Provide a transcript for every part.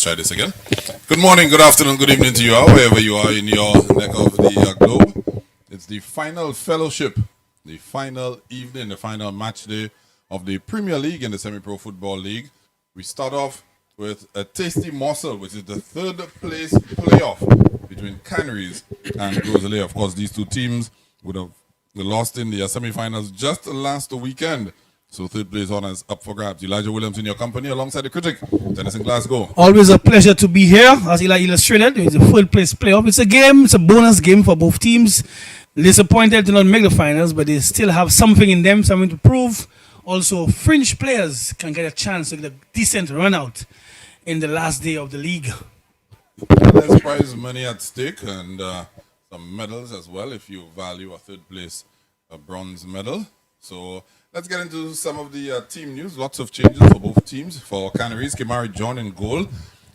Let's try this again. Good morning, good afternoon, good evening to you all, wherever you are in your neck of the globe. It's the final fellowship, the final evening, the final match day of the Premier League and the Semi-Pro Football League. We start off with a tasty morsel, which is the third place playoff between Canaries and GROS. Of course, these two teams would have lost in the semi-finals just last weekend. So third place honors up for grabs. Elijah Williams in your company alongside the critic, Dennis in Glasgow. Always a pleasure to be here. As Eli illustrated, it's a third place playoff. It's a game, it's a bonus game for both teams. Disappointed to not make the finals, but they still have something in them, something to prove. Also, fringe players can get a chance to get a decent run out in the last day of the league. There's prize money at stake and some medals as well if you value a third place bronze medal. So let's get into some of the team news. Lots of changes for both teams. For Canaries, Kimari John in goal.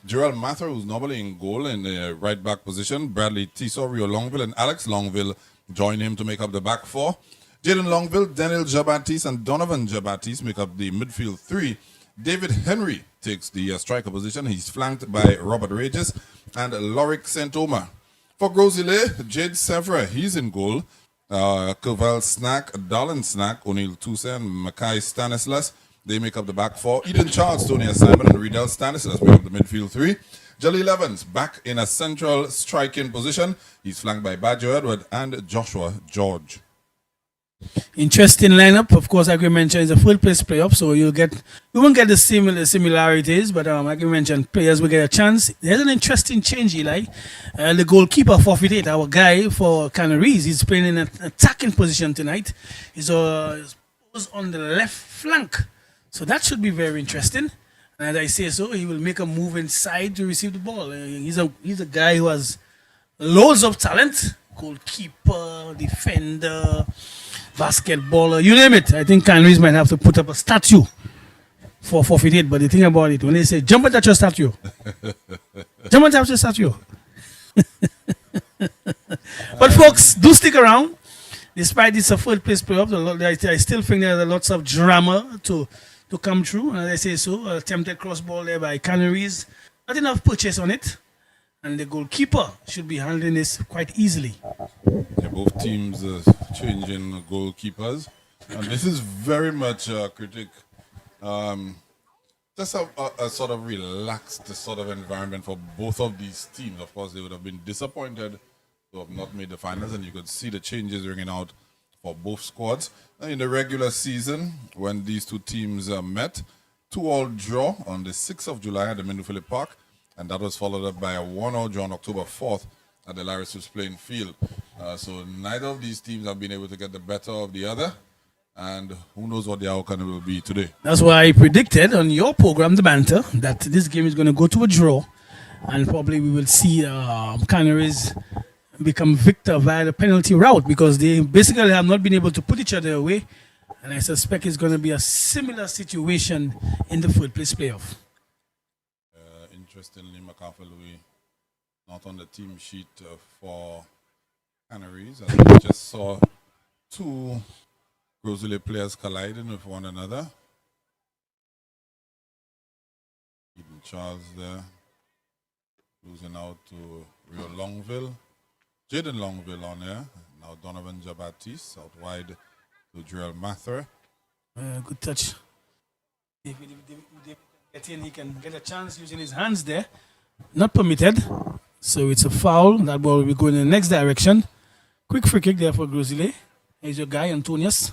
Gerald Mather, who's normally in goal in the right back position. Bradley Tiso, Rio Longville, and Alex Longville join him to make up the back four. Jaden Longville, Daniel Jabatis, and Donovan Jabatis make up the midfield three. David Henry takes the striker position. He's flanked by Robert Regis and Lorik Saint-Omer. For Grosile, Jade Sevra, he's in goal. Koval Snack, Darlin Snack, O'Neill Toussaint, and Mackay Stanislas, they make up the back four. Eden Charles, Tony Simon, and Riedel Stanislas make up the midfield three. Jaleel Evans back in a central striking position. He's flanked by Badger Edward and Joshua George. Interesting lineup. Of course, like we mentioned, it's a full place playoff, so you won't get the similarities, but like we mentioned, players will get a chance. There's an interesting change, Eli. The goalkeeper forfeited, our guy for Canaries. He's playing in an attacking position tonight. He's on the left flank, so that should be very interesting. And as I say so, he will make a move inside to receive the ball. He's a guy who has loads of talent. Goalkeeper, defender, basketballer, you name it. I think Canaries might have to put up a statue for forfeited. But the thing about it, when they say jump and touch your statue, jump and touch your statue. But folks, do stick around. Despite this third place playoff, I still think there are lots of drama to come through. And as I say so, attempted cross ball there by Canaries. Not enough purchase on it. And the goalkeeper should be handling this quite easily. Yeah, both teams changing goalkeepers. And this is very much critic. Just a sort of relaxed sort of environment for both of these teams. Of course, they would have been disappointed to have not made the finals, and you could see the changes ringing out for both squads. In the regular season, when these two teams met, 2-2 draw on the 6th of July at the Mindoo Phillip Park. And that was followed up by a 1-0 draw on October 4th at the Larry Swiss playing field. So neither of these teams have been able to get the better of the other. And who knows what the outcome will be today. That's why I predicted on your program, The Banter, that this game is going to go to a draw. And probably we will see Canaries become victor via the penalty route, because they basically have not been able to put each other away. And I suspect it's going to be a similar situation in the third place playoff. Interestingly, MacArthur Louis not on the team sheet for Canaries. I think we just saw two Grosile players colliding with one another. Eden Charles there, losing out to Rio Longville. Jaden Longville on there. Now Donovan Jabatis out wide to Gerald Mather. Good touch. He can get a chance using his hands there. Not permitted. So it's a foul. That ball will be going in the next direction. Quick free kick there for Grosile. Here's your guy, Antonius.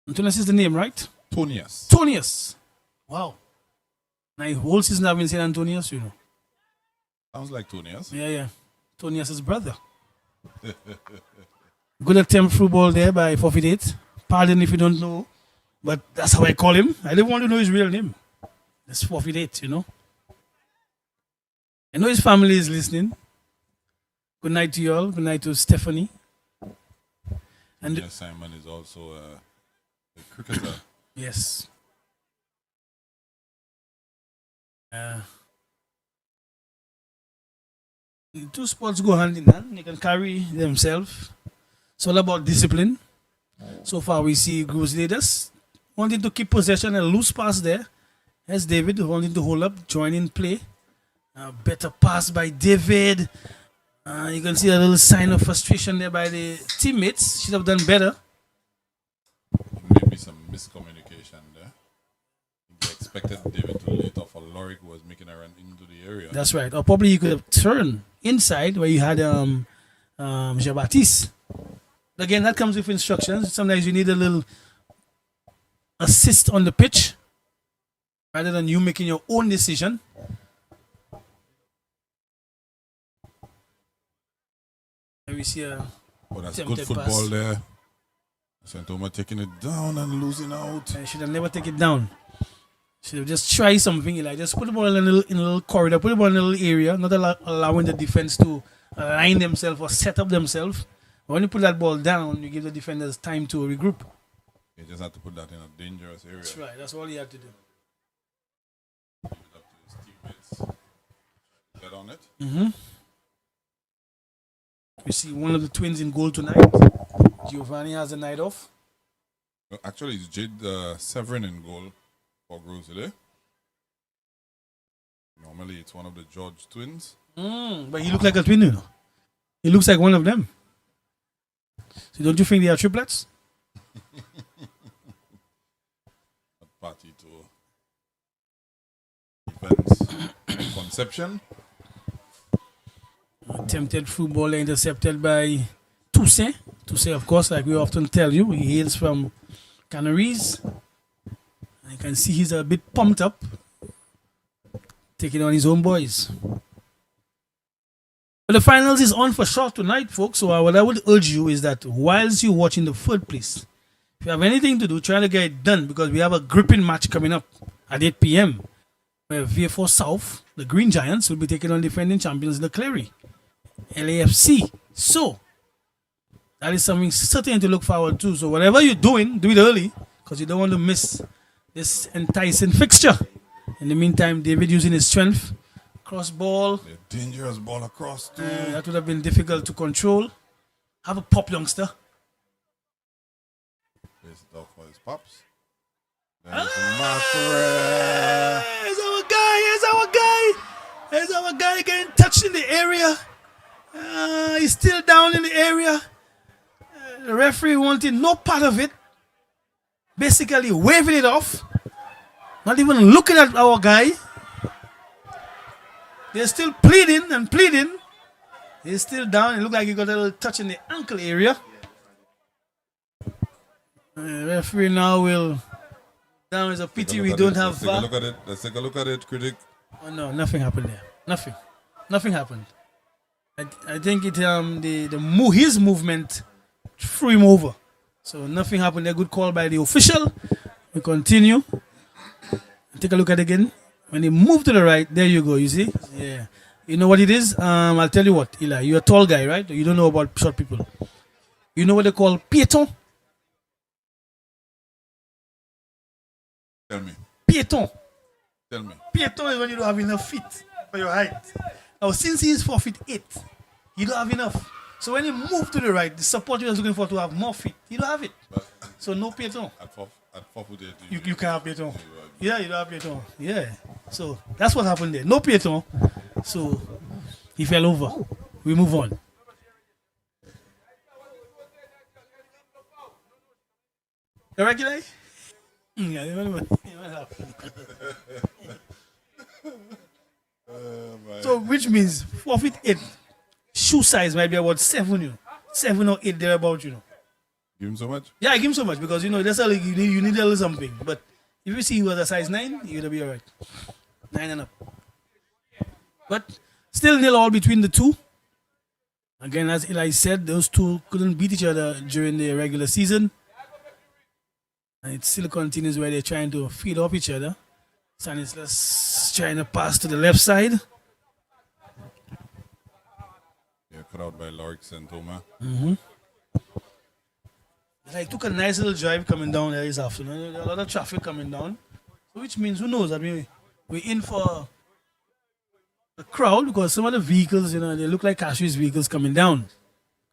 Antonius is the name, right? Tonius. Wow. My whole season I've been saying Antonius, you know. Sounds like Tonius. Yeah. Tonius' brother. Good attempt through ball there by forfeit. Pardon if you don't know. But that's how I call him. I don't want to know his real name. Let's forfeit, you know. I know his family is listening. Good night to you all. Good night to Stephanie. And yes, Simon is also a cricketer. Yes. The two sports go hand in hand. They can carry themselves. It's all about discipline. So far, we see Grosile wanting to keep possession, a loose pass there. Here's David wanting to hold up, join in play. Better pass by David. You can see a little sign of frustration there by the teammates. Should have done better. Maybe some miscommunication there. They expected David to lay it off a Lorik who was making a run into the area. That's right. Or probably you could have turned inside where you had Jean-Baptiste. Again, that comes with instructions. Sometimes you need a little assist on the pitch rather than you making your own decision. And we see a That's good attempted football pass. there. Santoma taking it down and losing out. I should have never taken it down. Should have just tried something like just put the ball in a little corridor, put the ball in a little area, not allowing the defense to align themselves or set up themselves. When you put that ball down, you give the defenders time to regroup. You just have to put that in a dangerous area. That's right. That's all you have to do. Give it up to his teammates. Get on it. We see one of the twins in goal tonight. Giovanni has a night off. Well, actually, it's Jade Severin in goal for GROS today. Normally, it's one of the George twins. But he looks like a twin, you know. He looks like one of them. So don't you think they are triplets? Party to defense conception. Attempted through ball intercepted by Toussaint. Toussaint, of course, like we often tell you, he hails from Canaries. You can see he's a bit pumped up, taking on his own boys. But the finals is on for sure tonight, folks. So what I would urge you is that whilst you're watching the third place, if you have anything to do, try to get it done because we have a gripping match coming up at 8 p.m. where VF4 South, the Green Giants, will be taking on defending champions Leclerc, LAFC. So that is something certain to look forward to. So whatever you're doing, do it early because you don't want to miss this enticing fixture. In the meantime, David using his strength, cross ball. A dangerous ball across too. That would have been difficult to control. Have a pop, youngster. Plays it off for his pops. There's Macra. Here's our guy. Here's our guy. Here's our guy getting touched in the area. He's still down in the area. The referee wanted no part of it. Basically waving it off. Not even looking at our guy. They're still pleading and pleading. He's still down. It looked like he got a little touch in the ankle area. The referee now will. Now is a pity we don't have VAR. Look at it. Let's take a look at it, critic. Oh no, nothing happened there. Nothing happened. I think it his movement threw him over. So nothing happened there. Good call by the official. We continue. Take a look at it again. When he moved to the right, there you go. You see? Yeah. You know what it is? I'll tell you what, Eli. You're a tall guy, right? You don't know about short people. You know what they call piéton? Tell me. Piéton. Tell me. Piéton is when you don't have enough feet for your height. Now, since he is 4'8", he don't have enough. So when he moved to the right, the support he was looking for to have more feet, he don't have it. But So no piéton. at 4'8", You can't have piéton. Yeah, you don't have piéton. Yeah. So that's what happened there. No piéton. So he fell over. We move on. Correct, Eli? Yeah, so which means 4'8", shoe size might be about 7 or 8 thereabout, you know. Give him so much. Yeah, I give him so much because that's all you need a little something. But if you see he was a size 9, you're gonna be alright. 9 and up. But still nil all between the two. Again, as Eli said, those two couldn't beat each other during the regular season. And it still continues where they're trying to feed off each other. Stanislas trying to pass to the left side. Yeah, cut out by Lorik Santoma. Like took a nice little drive coming down there this afternoon. There's a lot of traffic coming down. So which means who knows? I mean we're in for a crowd because some of the vehicles, they look like Cashier's vehicles coming down.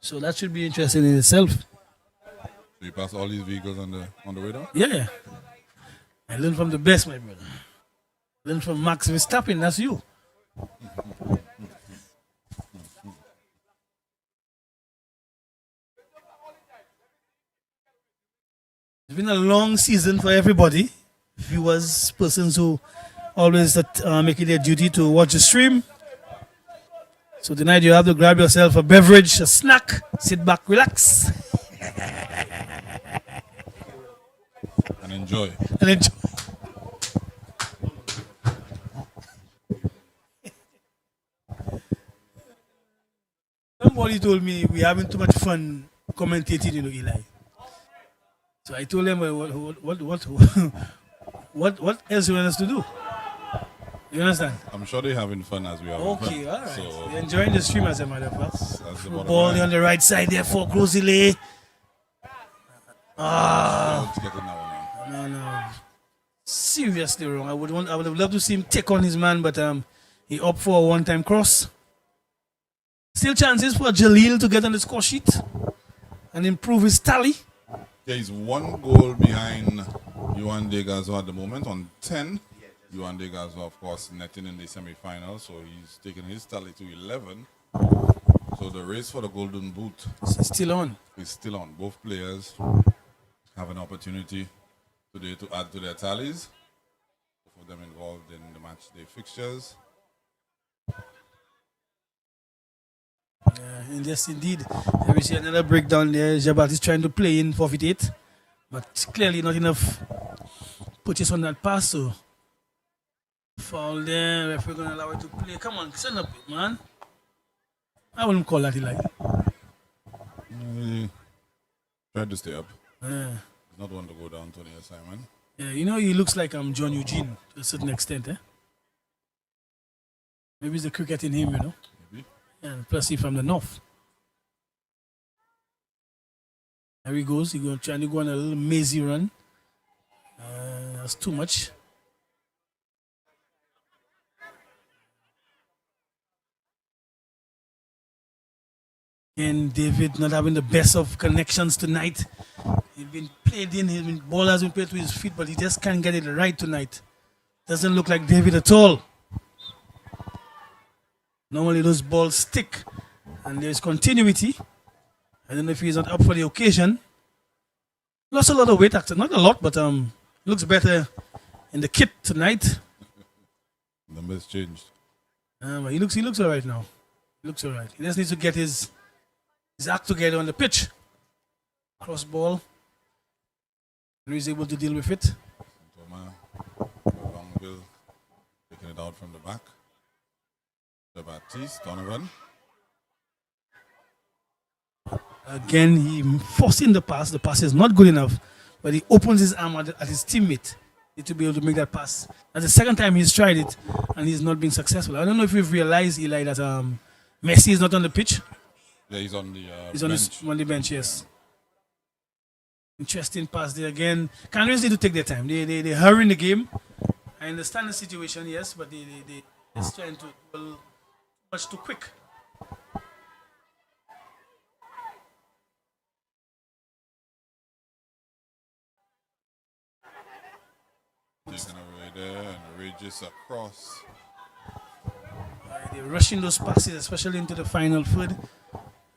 So that should be interesting in itself. So you pass all these vehicles on the way down? Yeah. I learned from the best, my brother. Then from Max Verstappen, that's you. It's been a long season for everybody. Viewers, persons who always make it their duty to watch the stream. So tonight you have to grab yourself a beverage, a snack, sit back, relax, And enjoy. and enjoy. Somebody told me we're having too much fun commentating, Eli. So I told them, what else you want us to do? You understand? I'm sure they're having fun as we are. Okay, all right. So You're enjoying the stream as a matter of fact. that's the bottom Ball line. on the right side there for Grosile. It's getting that one on. No. Seriously wrong. I would have loved to see him take on his man, but he opted for a one-time cross. Still chances for Jalil to get on the score sheet and improve his tally. Yeah, he's 1 goal behind Juan de Gazo at the moment on 10. Juan de Gazo, of course, netting in the semi-final, so he's taken his tally to 11. So the race for the Golden Boot It's still on. is still on. Both players have an opportunity today to add to their tallies. Both of them involved in the match day fixtures. Yes, indeed. We see another breakdown there. Jabat is trying to play in forfeit 8, but clearly not enough purchase on that pass. So foul there. If we're going to allow it to play, come on, send up it, man. I wouldn't call that Eli. He tried to stay up. Yeah. He's not one to go down, Tony Simon. Yeah, he looks like John Eugene to a certain extent. Maybe it's the cricket in him, Maybe. And plus he's from the north. There he goes. He's trying to go on a little mazy run. That's too much. And David not having the best of connections tonight. He's been played in, ball has been played to his feet, but he just can't get it right tonight. Doesn't look like David at all. Normally those balls stick and there's continuity. I don't know if he's not up for the occasion. Lost a lot of weight, actually. Not a lot, but looks better in the kit tonight. Numbers changed. But he looks all right now. He looks all right. He just needs to get his act together on the pitch. Cross ball. And he's able to deal with it. Thomas, long bill, taking it out from the back. The Baptiste, Donovan. Again, he forcing the pass. The pass is not good enough, but he opens his arm at his teammate to be able to make that pass. That's the second time he's tried it, and he's not being successful. I don't know if you've realized, Eli, that Messi is not on the pitch. Yeah, he's on the He's bench. on the bench, yes. Interesting pass there again. Canaries need to take their time. They hurry in the game. I understand the situation, yes, but they're just trying to well, much too quick. Taken away there and rages across. They're rushing those passes, especially into the final third.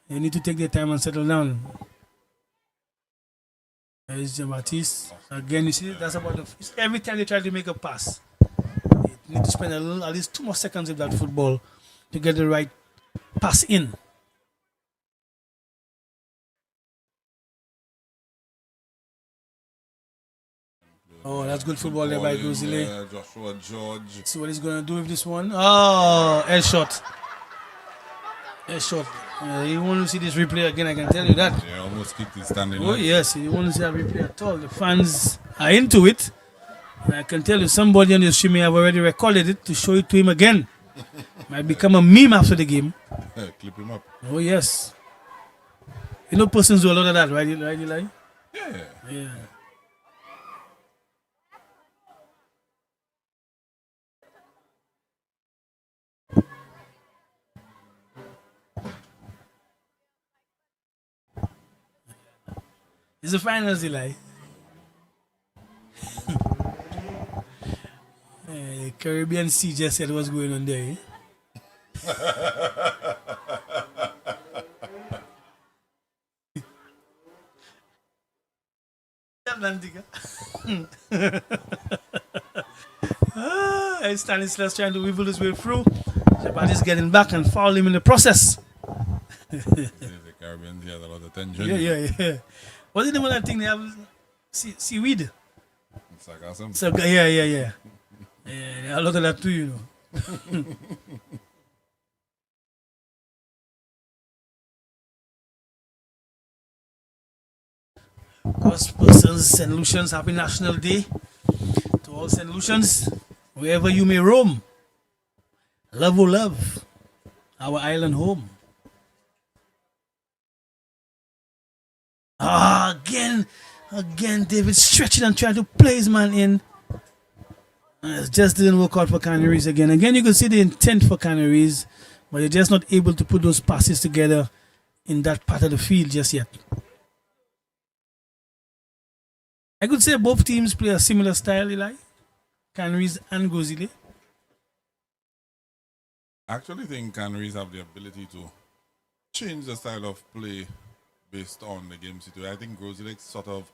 They need to take their time and settle down. There's Jean-Baptiste. Again, you see, that's about every time they try to make a pass, they need to spend at least 2 more seconds with that football to get the right pass in. Oh, that's good football there by Grosile. Joshua George. See what he's going to do with this one. Oh, air shot. Air shot. You want to see this replay again, I can tell you that. Yeah, almost kicked his standing Oh, leg. yes, you want to see that replay at all. The fans are into it. And I can tell you, somebody on the stream may have already recorded it to show it to him again. Might become a meme after the game. Clip him up. Oh, yes. You know, persons do a lot of that, right, Eli? Yeah. Yeah. It's the finals, Eli. Caribbean Sea just said what's going on there. Atlantic. And Stanislas trying to weasel his way through. Somebody's getting back and foul him in the process. The Caribbean has a lot of tension. Yeah. What's the name of that thing they have? Seaweed. It's like awesome. So, yeah. Yeah, a lot of that too, you know. God's persons, St. Lucians, happy National Day to all St. Lucians, wherever you may roam. Love, oh love, our island home. Again, David stretching and trying to play his man in. It just didn't work out for Canaries again. Again, you can see the intent for Canaries, but they're just not able to put those passes together in that part of the field just yet. I could say both teams play a similar style, Eli. Canaries and Grosile. I actually think Canaries have the ability to change the style of play based on the game situation. I think Grosile sort of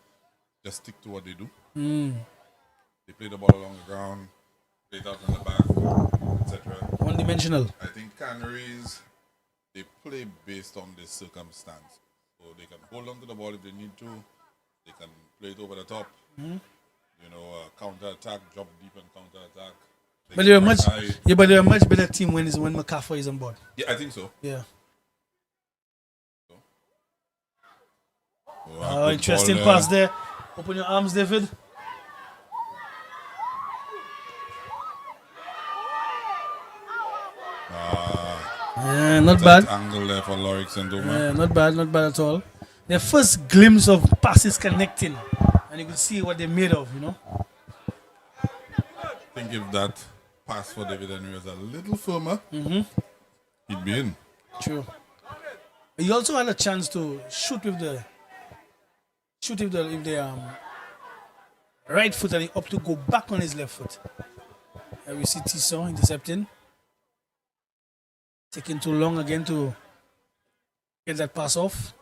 just stick to what they do. They play the ball along the ground, play it out in the back, etc. One-dimensional. I think Canaries, they play based on the circumstance. So they can hold on to the ball if they need to. They can play it over the top. You know, counter attack, drop deep and counter attack. But they're a much better team when McCaffrey is on board. Yeah, I think so. Yeah. Oh, interesting pass there. Open your arms, David. Not bad. Angle there for Lorix and Doma. Yeah, not bad at all. Their first glimpse of passes connecting, and you can see what they're made of, you know. I think if that pass for David Henry was a little firmer, he'd be in. True. He also had a chance to shoot with the right foot, and he opted to go back on his left foot. And we see Tisson intercepting. Taking too long again to get that pass off.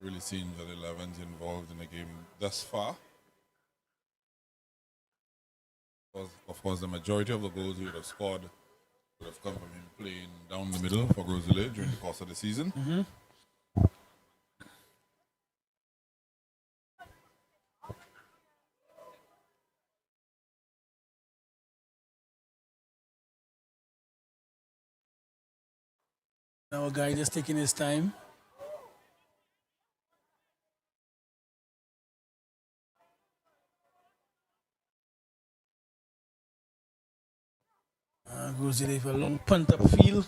Really seems that 11's involved in the game thus far. Of course, the majority of the goals he would have scored would have come from him playing down the middle for Grosile during the course of the season. Our guy just taking his time. Grosile for a long punt upfield.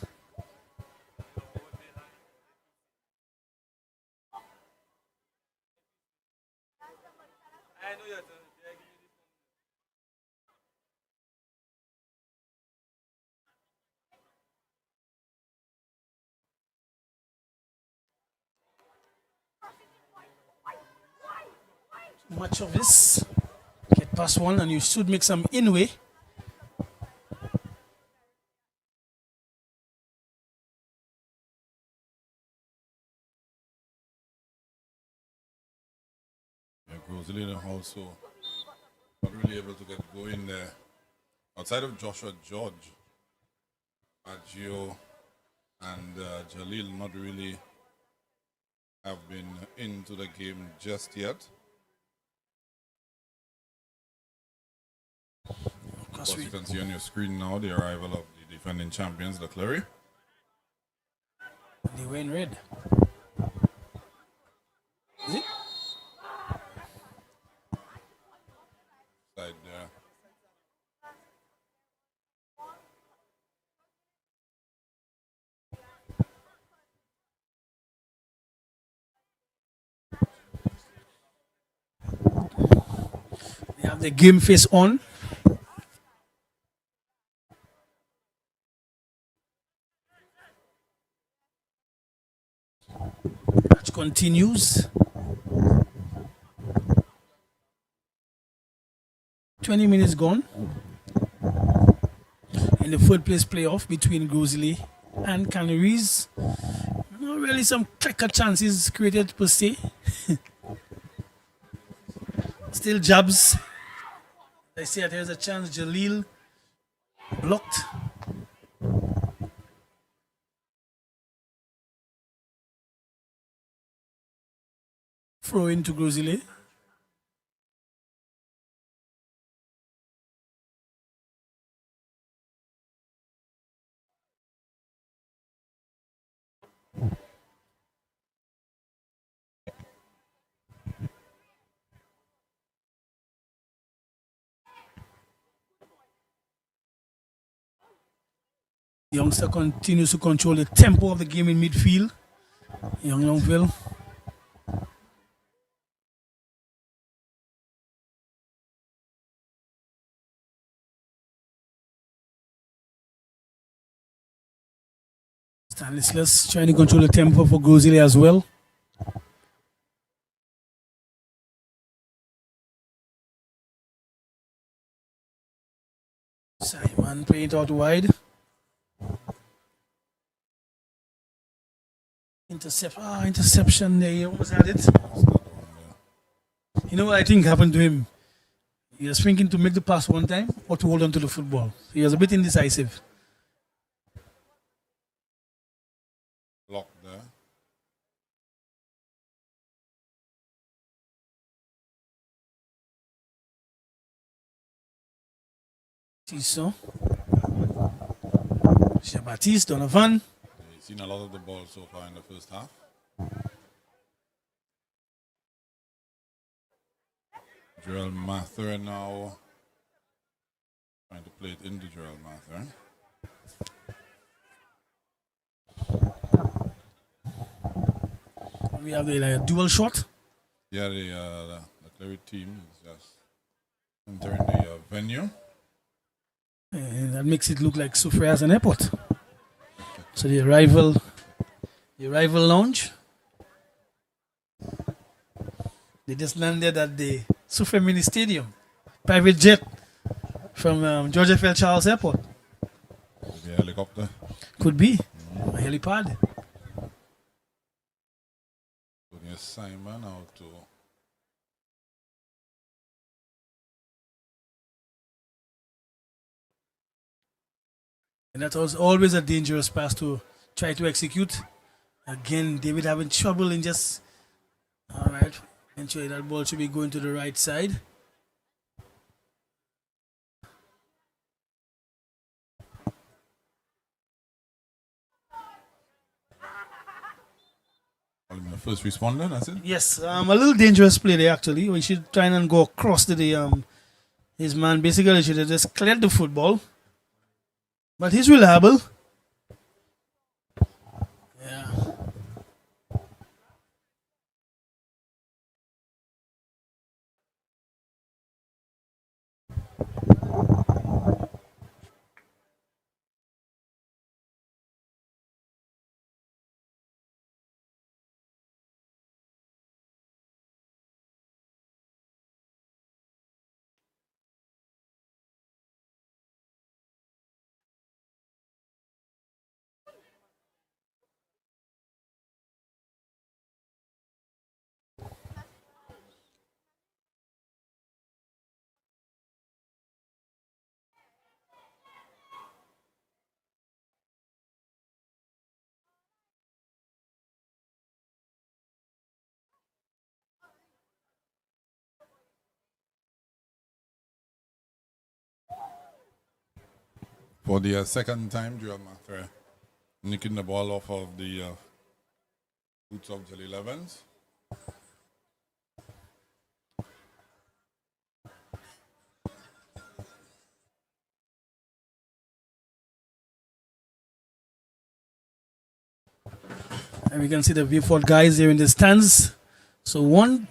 Much of this. Get past one and you should make some inway. Grosile also not really able to get going there. Outside of Joshua George, Agio and Jalil not really have been into the game just yet. Of course, you can see on your screen now the arrival of the defending champions, the Clary. They were in red. Is it? Side there. They have the game face on. Match continues. 20 minutes gone in the third place playoff between Grizzly and Canaries. Not really some clear chances created per se. Still jabs. I see that there's a chance. Jalil blocked. Throw into Grizzly. Youngster continues to control the tempo of the game in midfield. Youngville. Stanislas trying to control the tempo for Grizzly as well. Simon playing it out wide. Interception there. He almost had it. You know what I think happened to him? He was thinking to make the pass one time or to hold on to the football. He was a bit indecisive. Blocked there. Tissot. Jean-Baptiste, Donovan. He's seen a lot of the ball so far in the first half. Gerald Mather now trying to play it into Gerald Mather. We have the dual shot. Yeah, the Clary team is just entering the venue. And that makes it look like Soufrière has an airport. So the arrival lounge. They just landed at the Soufrière Mini Stadium. Private jet from George F. L. Charles Airport. The helicopter. Could be. A helipad. So there's Simon out to And that was always a dangerous pass to try to execute. Again, David having trouble in just. All right. Eventually, that ball should be going to the right side. the first responder, that's it? Yes, a little dangerous play there actually. We should try and go across to the his man. Basically, should have just cleared the football. But he's reliable. Yeah. For the second time, Gerald Mather nicking the ball off of the boots of Jalil Evans. And we can see the Viewfort guys here in the stands. So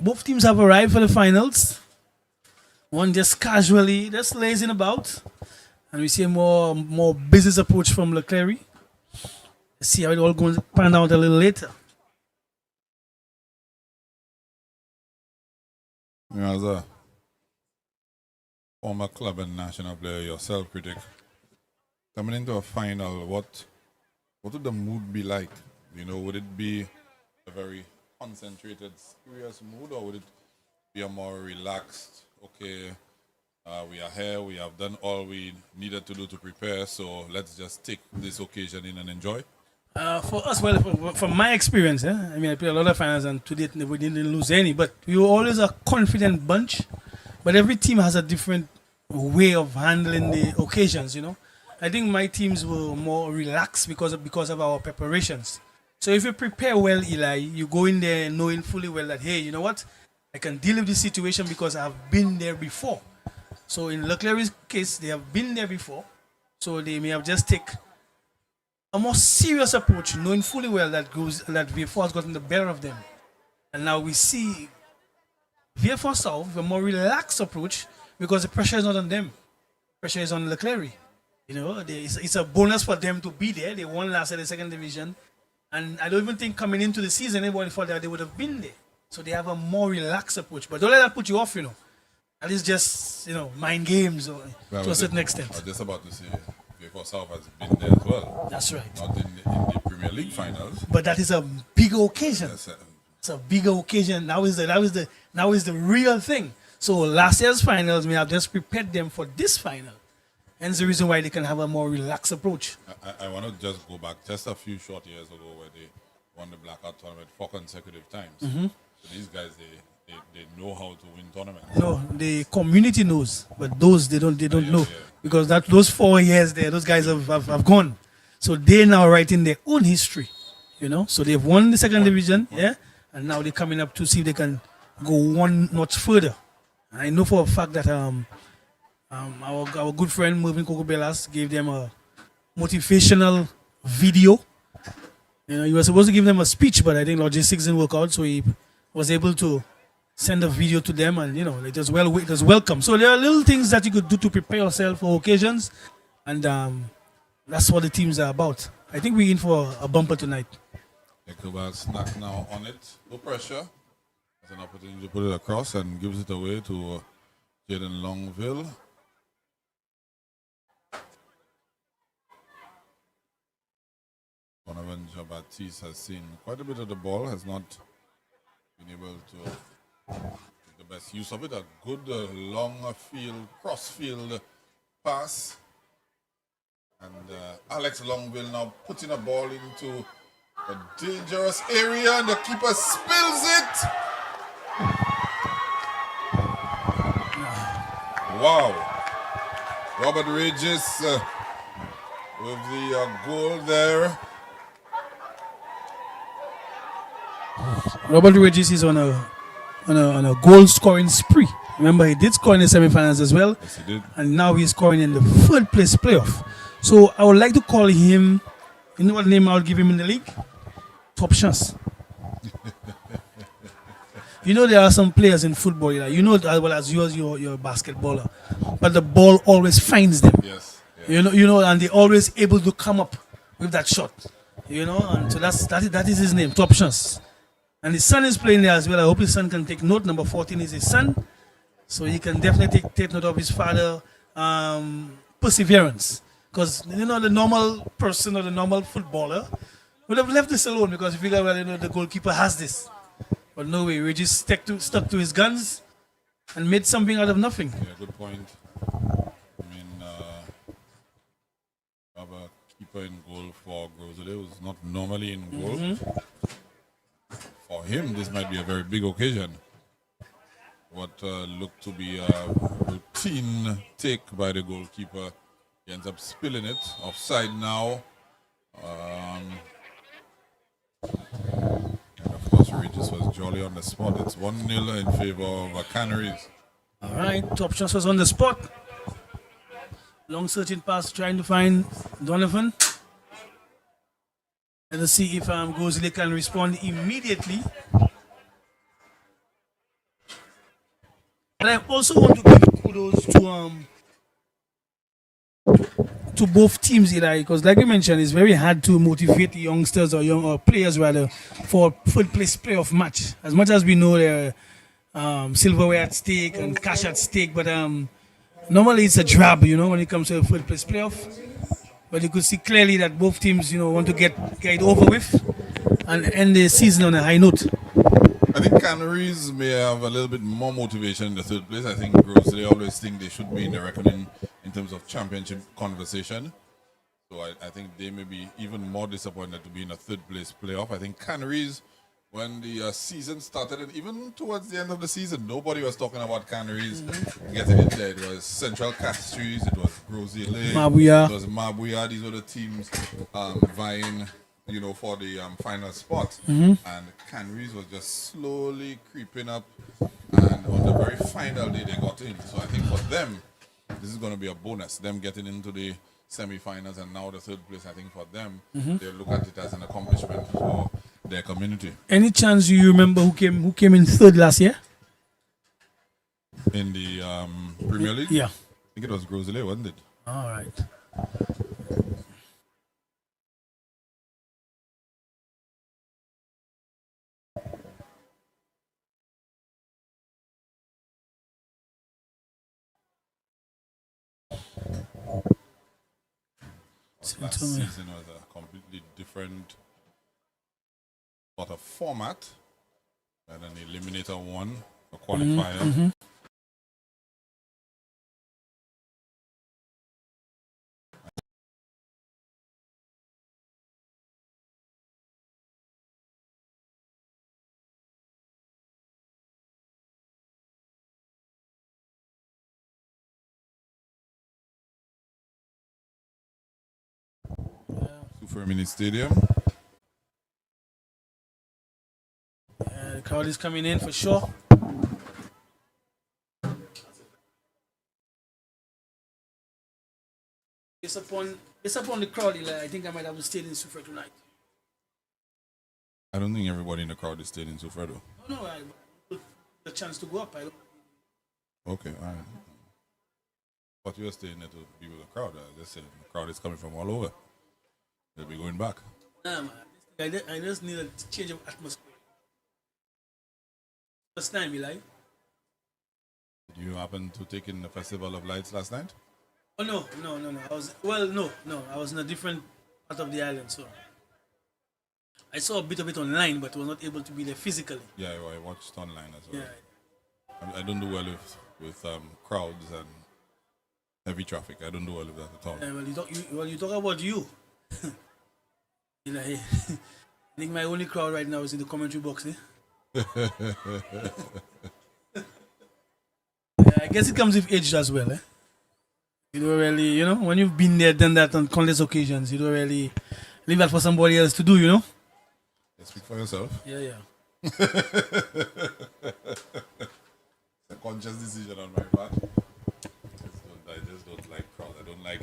both teams have arrived for the finals. One just casually, just lazing about. And we see a more business approach from Leclerc. Let's see how it all goes pan out a little later. Yeah, former club and national player yourself, critic, coming into a final, what would the mood be like? You know, would it be a very concentrated, serious mood, or would it be a more relaxed, okay, we are here, we have done all we needed to do to prepare, so let's just take this occasion in and enjoy? For us, well, from my experience, I mean, I played a lot of finals and to date we didn't lose any, but we were always a confident bunch. But every team has a different way of handling the occasions, you know. I think my teams were more relaxed because of our preparations. So if you prepare well, Eli, you go in there knowing fully well that, hey, you know what, I can deal with this situation because I've been there before. So in Leclerc's case, they have been there before, so they may have just take a more serious approach, knowing fully well that VF4 has gotten the better of them. And now we see VF4 South a more relaxed approach because the pressure is not on them. Pressure is on Leclerc. You know, it's a bonus for them to be there. They won last year the second division. And I don't even think coming into the season anybody thought that they would have been there. So they have a more relaxed approach. But don't let that put you off, you know. That is just, you know, mind games to a certain extent. I was just about to say, VF4 South has been there as well. That's right. Not in the Premier League finals. But that is a bigger occasion. Yes, It's a bigger occasion. Now is the real thing. So last year's finals may have just prepared them for this final. Hence the reason why they can have a more relaxed approach. I want to just go back just a few short years ago where they won the Blackout tournament 4 consecutive times. So these guys, they know how to win tournaments. No, the community knows, but those they don't know because those 4 years there, those guys have gone. So they're now writing their own history, you know. So they've won the second division, and now they're coming up to see if they can go one notch further. And I know for a fact that our good friend Mervin Cocobelas gave them a motivational video. You know, he was supposed to give them a speech, but I think logistics didn't work out, so he was able to send a video to them, and you know, it was welcome. So there are little things that you could do to prepare yourself for occasions, and that's what the teams are about. I think we're in for a bumper tonight. Ecobar snack now on it. No pressure. There's an opportunity to put it across and gives it away to Jaden Longville. Bonaventure Baptiste has seen quite a bit of the ball, has not been able to make the best use of it. A good long field, cross field pass. And Alex Longville now putting a ball into a dangerous area, and the keeper spills it. Wow. Robert Regis with the goal there. Robert Regis is on a goal scoring spree. Remember, he did score in the semifinals as well. Yes, he did. And now he's scoring in the third place playoff. So I would like to call him, you know what name I would give him in the league? Top chance. You know, there are some players in football, you know as well as you're a basketballer, but the ball always finds them. Yes. You know, and they're always able to come up with that shot. You know, and so that is his name, Top Chance. And his son is playing there as well. I hope his son can take note. Number 14 is his son, so he can definitely take note of his father perseverance. Because you know, the normal person or the normal footballer would have left this alone because you figure, well, you know, the goalkeeper has this. But no way, we just stuck to his guns and made something out of nothing. Yeah, good point. I mean, have a keeper in goal for GROS today who's not normally in goal. For him, this might be a very big occasion. What looked to be a routine take by the goalkeeper, he ends up spilling it. Offside now. And of course, Regis was jolly on the spot. It's 1-0 in favor of Canaries. All right, Top Chance was on the spot. Long searching pass, trying to find Donovan. Let us see if Gozile can respond immediately. But I also want to give kudos to both teams, Eli, because like you mentioned, it's very hard to motivate the youngsters or players rather for third place playoff match. As much as we know there silverware at stake and cash at stake, but Normally it's a drab, when it comes to a third place playoff. But you could see clearly that both teams, want to get it over with and end the season on a high note. I think Canaries may have a little bit more motivation in the third place. I think GROS, they always think they should be in the reckoning in terms of championship conversation. So I think they may be even more disappointed to be in a third place playoff. I think Canaries, when the season started, and even towards the end of the season, nobody was talking about Canaries getting in there. It was Central Castries, it was GROS, Mabuya. it was Mabuya. These were the teams vying, for the final spot. And Canaries was just slowly creeping up. And on the very final day, they got in. So I think for them, this is going to be a bonus. Them getting into the semi-finals and now the third place. I think for them, they look at it as an accomplishment for their community. Any chance you remember who came in third last year? In the Premier League? Yeah. I think it was GROS, wasn't it? All right. Last season was a completely different sort of format. And an eliminator one, a qualifier. For Mini Stadium. The crowd is coming in for sure. Based upon the crowd, I think I might have to stay in Suffolk tonight. I don't think everybody in the crowd is staying in Sufredo. No, the chance to go up. Okay, all right. But you're staying there to be with the crowd. I just said the crowd is coming from all over. They'll be going back. Nah, man. I just need a change of atmosphere. First time, like. Did you happen to take in the Festival of Lights last night? Oh no. I was in a different part of the island, so I saw a bit of it online, but was not able to be there physically. Yeah, I watched online as well. Yeah. I don't do well with crowds and heavy traffic. I don't do well with that at all. Well, you talk about you. I think my only crowd right now is in the commentary box. Yeah, I guess it comes with age as well. You don't really, when you've been there, done that on countless occasions, you don't really leave that for somebody else to do, You speak for yourself. Yeah. It's a conscious decision on my part. I just don't like crowds. I don't like.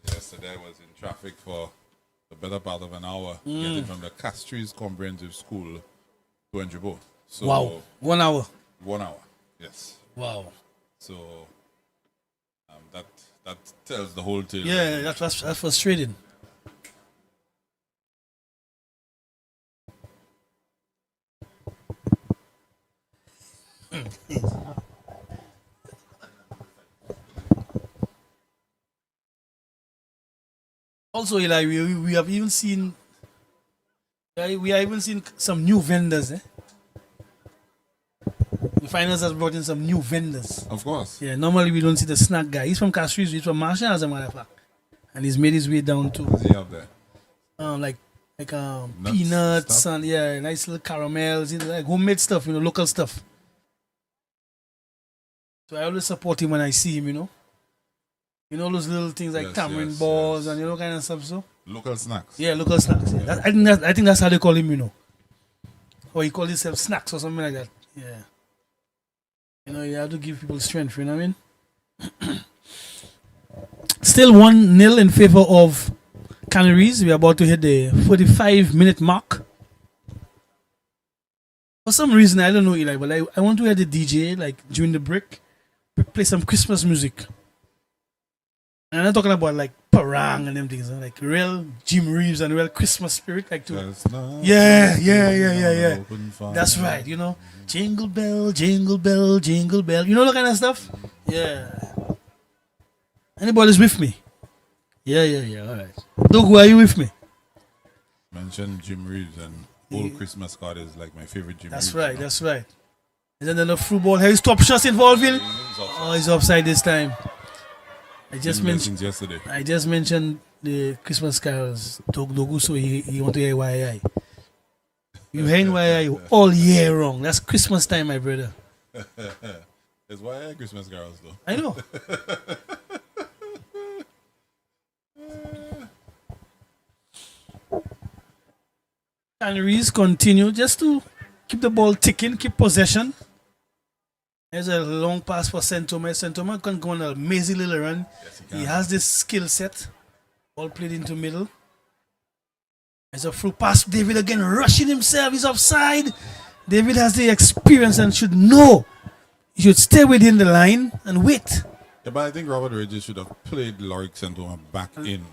Yesterday I was in traffic for the better part of an hour getting from the Castries Comprehensive School to Enjibo. So wow, 1 hour. 1 hour, yes. Wow. So that tells the whole tale. Yeah, that's frustrating. Also, Eli, we have even seen some new vendors. The finals has brought in some new vendors. Of course. Yeah, normally we don't see the snack guy. He's from Castries, he's from Marshall, as a matter of fact, and he's made his way down to. What's he have there? Like peanuts stuff? and nice little caramels, like homemade stuff, local stuff. So I always support him when I see him, those little things like tamarind balls and kind of stuff. So local snacks. yeah, local snacks. Yeah. I think that's how they call him, or he calls himself snacks or something like that. Yeah. You have to give people strength. You know what I mean? Still 1-0 in favor of Canaries. We're about to hit the 45-minute mark. For some reason, I don't know, Eli, but I want to hear the DJ, like, during the break, play some Christmas music. And I'm not talking about, like, parang and them things, like real Jim Reeves and real Christmas spirit, like, to... Yeah. That's right, Jingle bell, jingle bell, jingle bell. You know that kind of stuff? Yeah. Anybody's with me? Yeah. All right. Doug, are you with me? Mentioned Jim Reeves and Old Christmas Card is like my favorite Jim That's Reeves. right. You know? That's right. Is there another through ball? He's top shots involving. He's offside. Oh, he's offside this time. I just Been there mentioned. since yesterday. I just mentioned the Christmas carols. Dogu, so he want to hear YI. You hearing YI all year long. That's Christmas time, my brother. It's why Christmas carols though. I know. Canaries continue just to keep the ball ticking, keep possession. There's a long pass for Sentoma. Sentoma can go on an amazing little run. Yes, He has this skill set. Ball played into middle. There's a through pass. David again rushing himself. He's offside. David has the experience and should know. He should stay within the line and wait. Yeah, but I think Robert Regis should have played Lorik Santoma back in.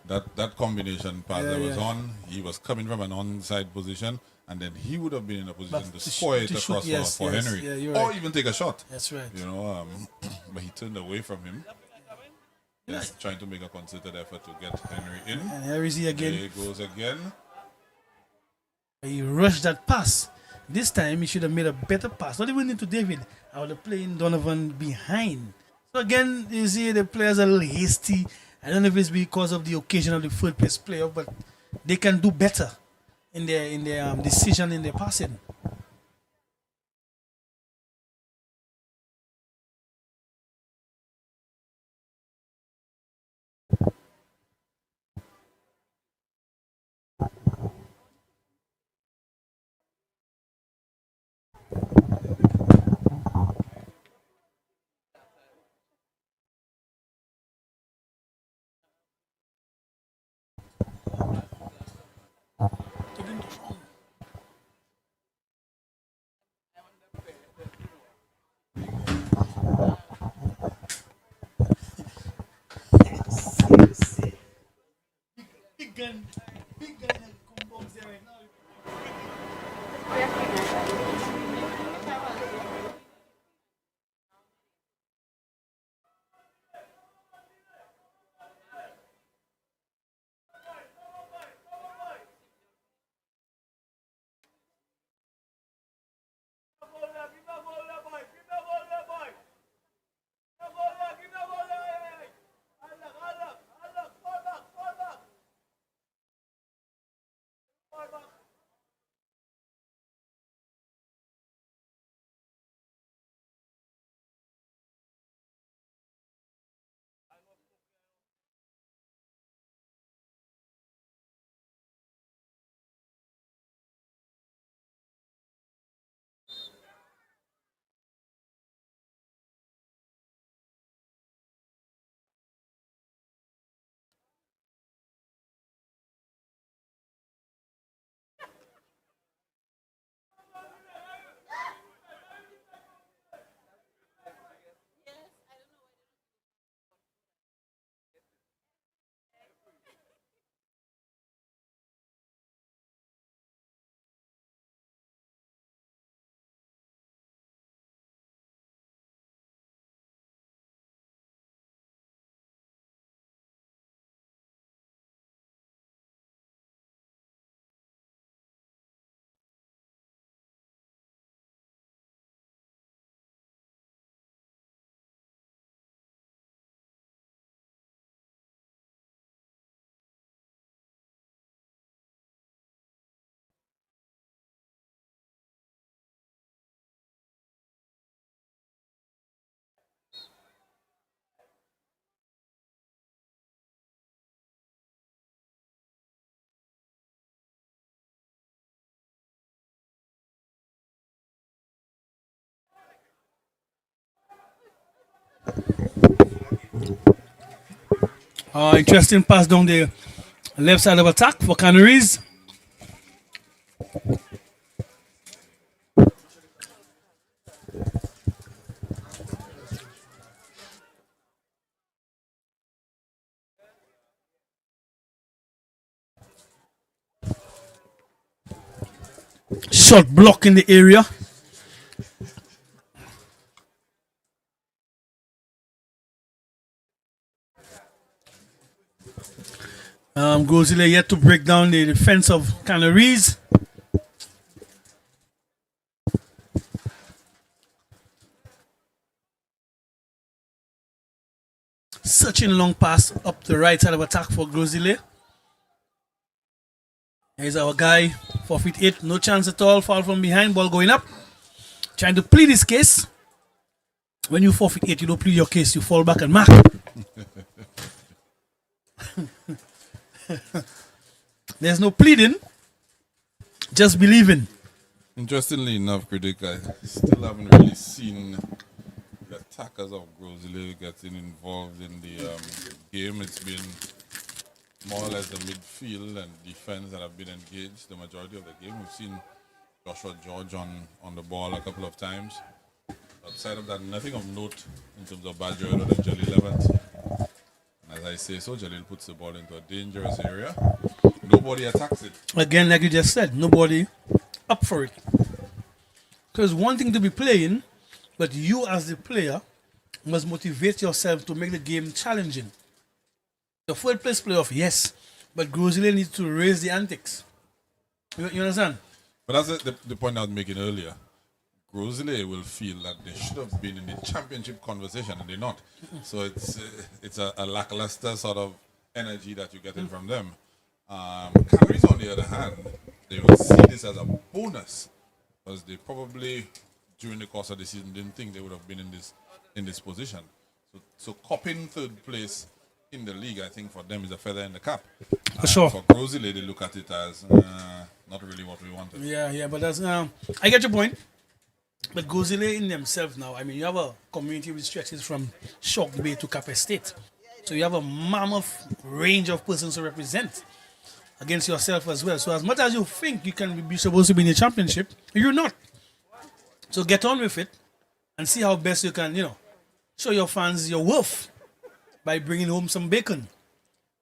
That combination pass that was on, he was coming from an onside position, and then he would have been in a position to score it across for Henry. Yeah, you're or right. even take a shot. That's right. You know, but he turned away from him. Yes, trying to make a concerted effort to get Henry in. And here is he again. There he goes again. He rushed that pass. This time he should have made a better pass. Not even into David. I would have played Donovan behind. So again, you see the players are a little hasty. I don't know if it's because of the occasion of the third place playoff, but they can do better in their decision in their passing. Big gun combos there right now. Interesting pass down the left side of attack for Canaries. Shot block in the area. Grosile yet to break down the defense of Canaries. Searching long pass up the right side of attack for Grosile. Here's our guy, 4'8", no chance at all. Foul from behind, ball going up. Trying to plead his case. When you 4'8", you don't plead your case, you fall back and mark. There's no pleading, just believing. Interestingly enough, Critic, I still haven't really seen the attackers of Grosile getting involved in the game. It's been more or less the midfield and defense that have been engaged the majority of the game. We've seen Joshua George on the ball a couple of times. Outside of that, nothing of note in terms of Badger other than Jalil Evans. And as I say so, Jalil puts the ball into a dangerous area. Nobody attacks it. Again, like you just said, nobody up for it. Because one thing to be playing, but you as the player must motivate yourself to make the game challenging. The third place playoff, yes, but Grosile needs to raise the antics. You understand? But that's the point I was making earlier. Grosile will feel that they should have been in the championship conversation and they're not. So it's a lackluster sort of energy that you're getting from them. Canaries, on the other hand, they will see this as a bonus because they probably, during the course of the season, didn't think they would have been in this position. So copying third place in the league, I think for them is a feather in the cap. For sure. For Grosile, they look at it as not really what we wanted. Yeah, but that's I get your point. But Grosile in themselves now, I mean, you have a community which stretches from Shock Bay to Cap Estate. So you have a mammoth range of persons to represent against yourself as well. So as much as you think you can be supposed to be in the championship, you're not. So get on with it and see how best you can, show your fans your worth by bringing home some bacon.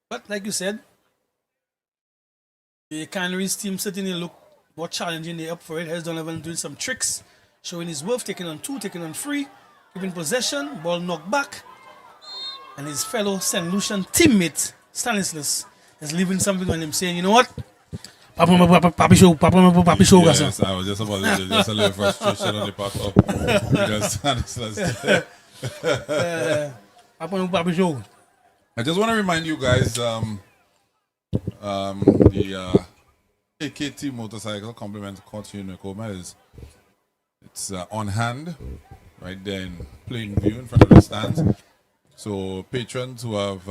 But like you said, the Canaries team certainly look more challenging. They're up for it. Hez Donovan doing some tricks, showing his worth, taking on 2, taking on 3, giving possession, ball knocked back. And his fellow St. Lucian teammate, Stanislas, is leaving something on him, saying, you know what? Papi show. Yes, I was just about to say, just a little frustration on the part of Stanislas. Papi show. I just want to remind you guys, the AKT motorcycle compliment Coach Unakoma it's on hand, right there in plain view in front of the stands. So patrons who have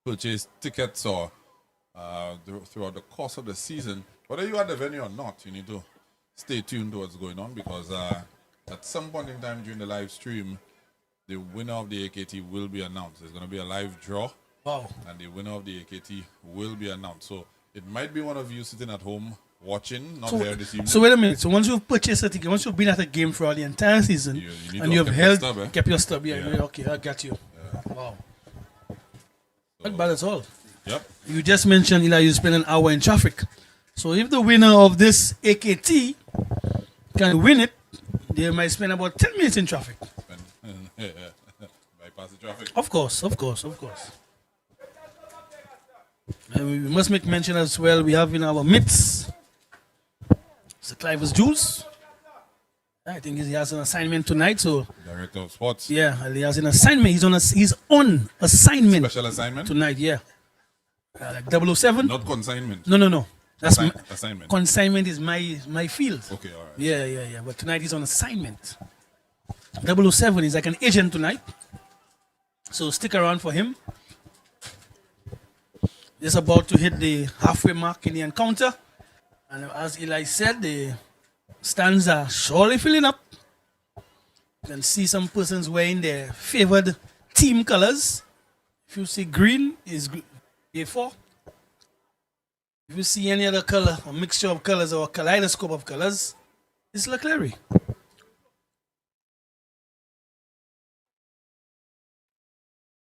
purchased tickets or throughout the course of the season, whether you're at the venue or not, you need to stay tuned to what's going on because at some point in time during the live stream, the winner of the AKT will be announced. There's going to be a live draw. Wow. And the winner of the AKT will be announced. So it might be one of you sitting at home watching, not here this evening. So wait a minute. So once you've purchased a ticket, once you've been at a game for the entire season, and you've kept your stub, okay, I got you. Yeah. Wow. Not bad at all. Yep. You just mentioned, Eli, you spend an hour in traffic. So if the winner of this AKT can win it, they might spend about 10 minutes in traffic. Bypass the traffic. Of course. And we must make mention as well, we have in our midst Sir Cliver's Jules. I think he has an assignment tonight, so Director of Sports. yeah, he has an assignment. He's on assignment. Special assignment tonight. Yeah, like 007. Not consignment. No. That's assignment. Consignment is my field. Okay, all right. Yeah. But tonight he's on assignment. 007 is like an agent tonight, so stick around for him. Just about to hit the halfway mark in the encounter, and as Eli said, the stands are surely filling up. You can see some persons wearing their favored team colors. If you see green, is A4. If you see any other color, a mixture of colors or a kaleidoscope of colors, it's Leclerc.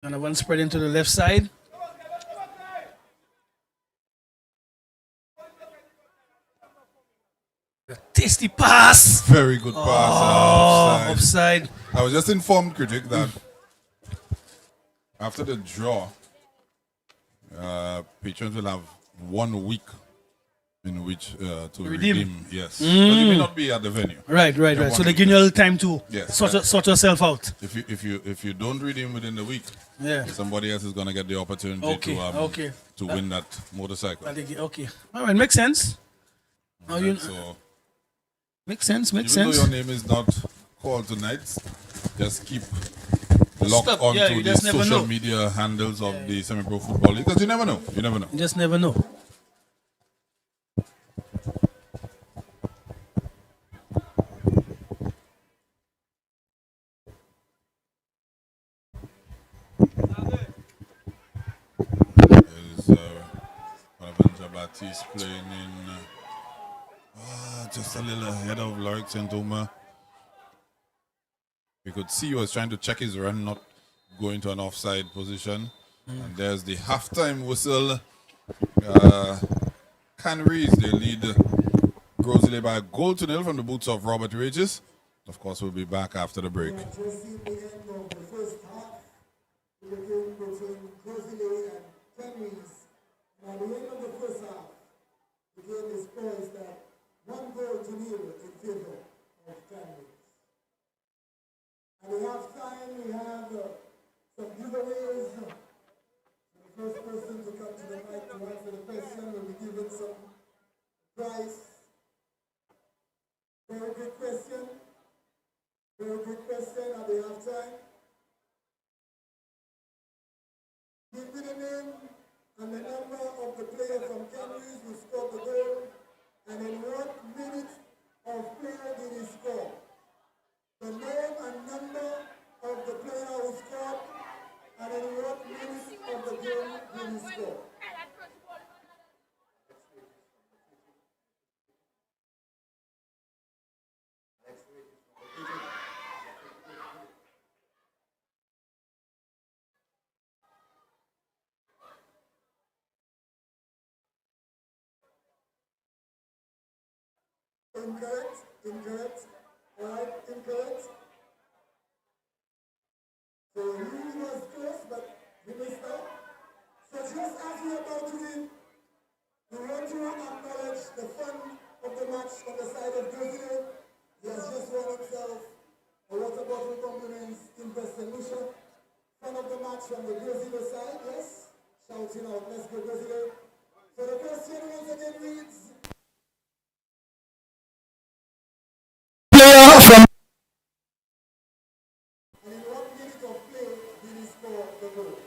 And one spreading to the left side. A tasty pass. Very good pass. Offside. I was just informed, Critic, that after the draw, patrons will have 1 week in which to Redeem. redeem. Yes, but you may not be at the venue. Right. Yeah, So 1 they week, give you a little time to Yes, sort yourself out. If you don't redeem within the week, Yeah. somebody else is gonna get the opportunity Okay. to win that motorcycle. Okay. All right. Makes sense. Now you So makes sense. even though your name is not called tonight, just keep locked Stop. onto Yeah, you the just never social know. media handles of the semi-pro football league, because you never know. You never know. You just never know. There's Bonaventure Baptiste playing in just a little ahead of Lorik St. You could see he was trying to check his run, not going to an offside position. And there's the halftime whistle. Canaries, they lead GROS by a goal to nil from the boots of Robert Regis. Of course, we'll be back after the break. Just seen the end of the first half, the game between Canaries and Canaries. At the end of the first half, the game is poised at 1-0 in favor of Canaries. At the halftime, we have some giveaways. The first person to come to the mic to answer the question will be given some prize. Very good question. Very good question at the halftime. Give me the name and the number of the player from Canaries who scored the goal, and in what minute of play did he score? The name and number of the player who scored, and in what minute of the game did he score? Incorrect. All right, incorrect. So he was close, but he missed out. So just as we are about to win, we want to acknowledge the fun of the match on the side of Brazil. He has just won himself a water bottle compliments in Lucia. Fun of the match from the Brazil side, yes. Shouting out, let's go Brazil. So the question once again reads, and in what minute of play did he score the goal?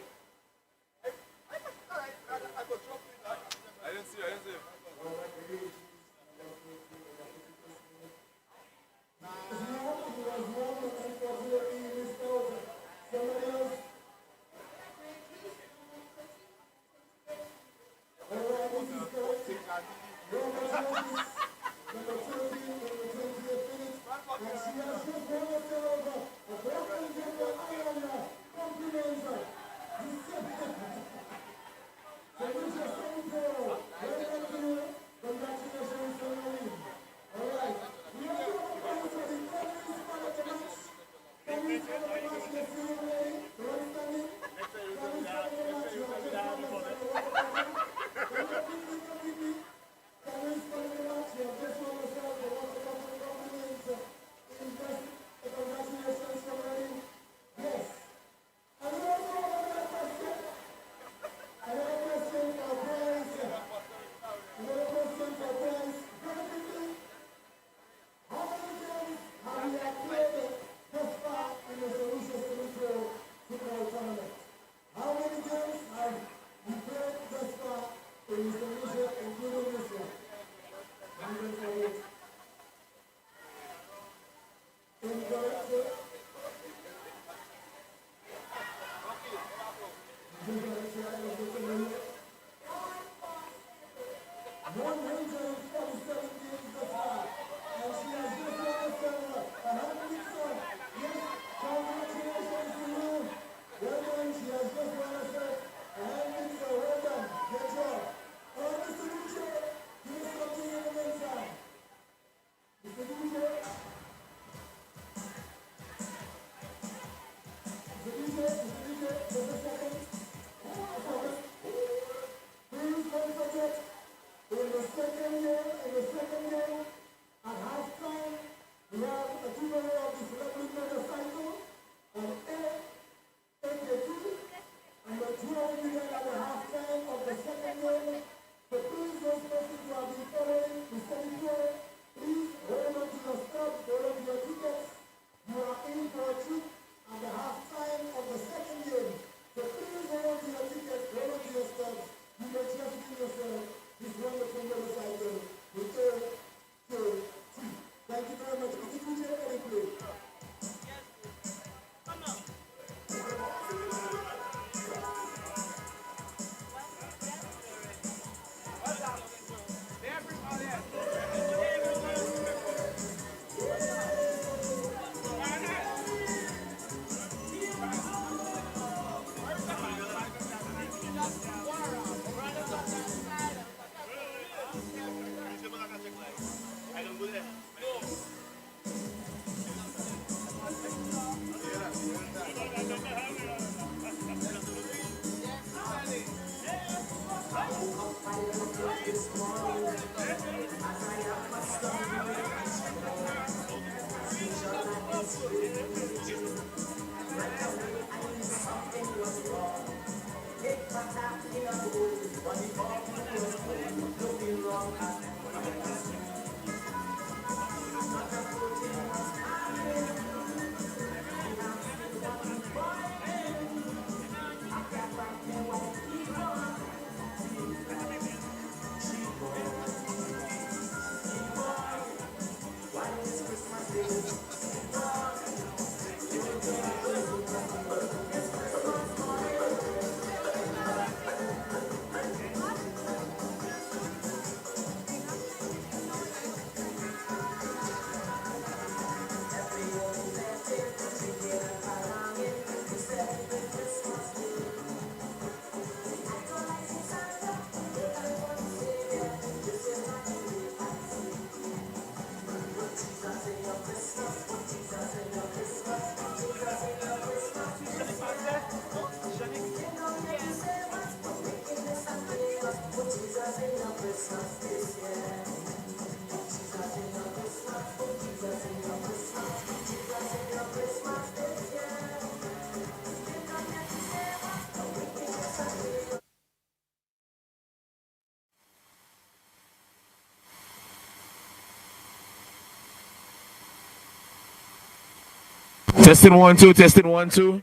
Testing 1 2, testing 1 2.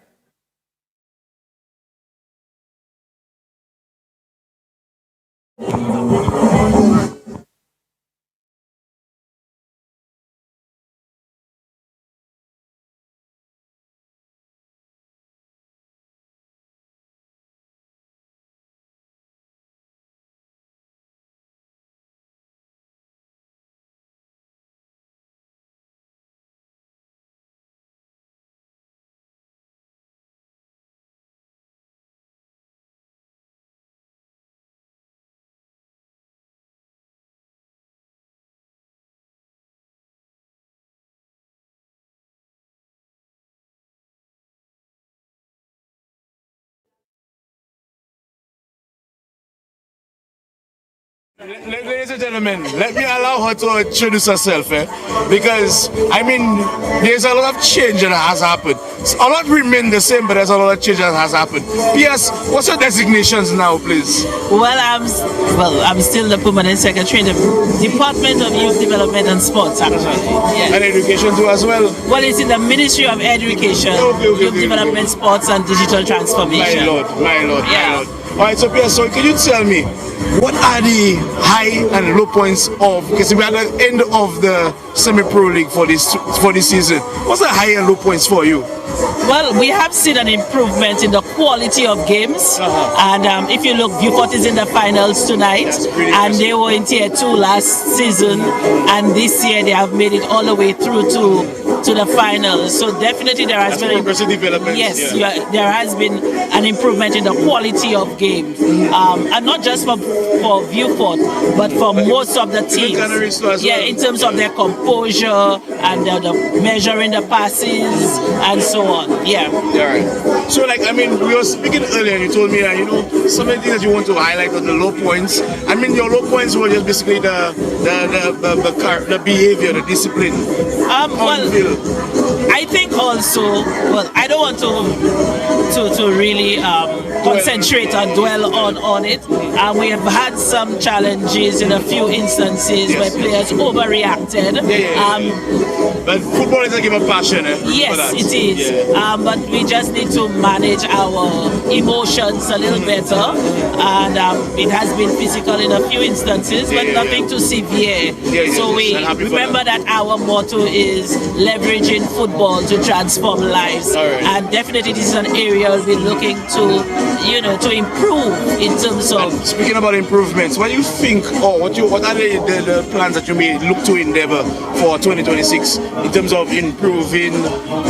Ladies and gentlemen, let me allow her to introduce herself, because I mean, there's a lot of change that has happened. A lot remain the same, but there's a lot of change that has happened. Yes, what's your designations now, please? Well, I'm still the permanent secretary in the Department of Youth Development and Sports, actually. Yes. And education too as well. Well, it's in the Ministry of Education, Youth Development, Sports, and Digital Transformation. My lord. All right, so Pierre, so can you tell me what are the high and low points of, because we're at the end of the semi-pro league for this season. What's the high and low points for you? Well, we have seen an improvement in the quality of games, and if you look, Beaufort is in the finals tonight, and they were in Tier 2 last season, and this year they have made it all the way through to the finals. So definitely there has been progressive development. Yes, there has been an improvement in the quality of games, and not just for Beaufort, but for most of the teams. Yeah, in terms of their composure and the measuring the passes and so on. Yeah. All right. So, like, I mean, we were speaking earlier, and you told me that, you know, some of the things that you want to highlight are the low points. I mean, your low points were just basically the behavior, the discipline. Well, I think also, well, I don't want to really concentrate or dwell on it. We have had some challenges in a few instances where players overreacted. But football is a game of passion. Yes, it is. But we just need to manage our emotions a little better. And it has been physical in a few instances, but nothing too severe. So we remember that our motto is leveraging football to transform lives. And definitely this is an area we'll be looking to improve in terms of. And speaking about improvements, what do you think, or what are the plans that you may look to endeavor for 2026 in terms of improving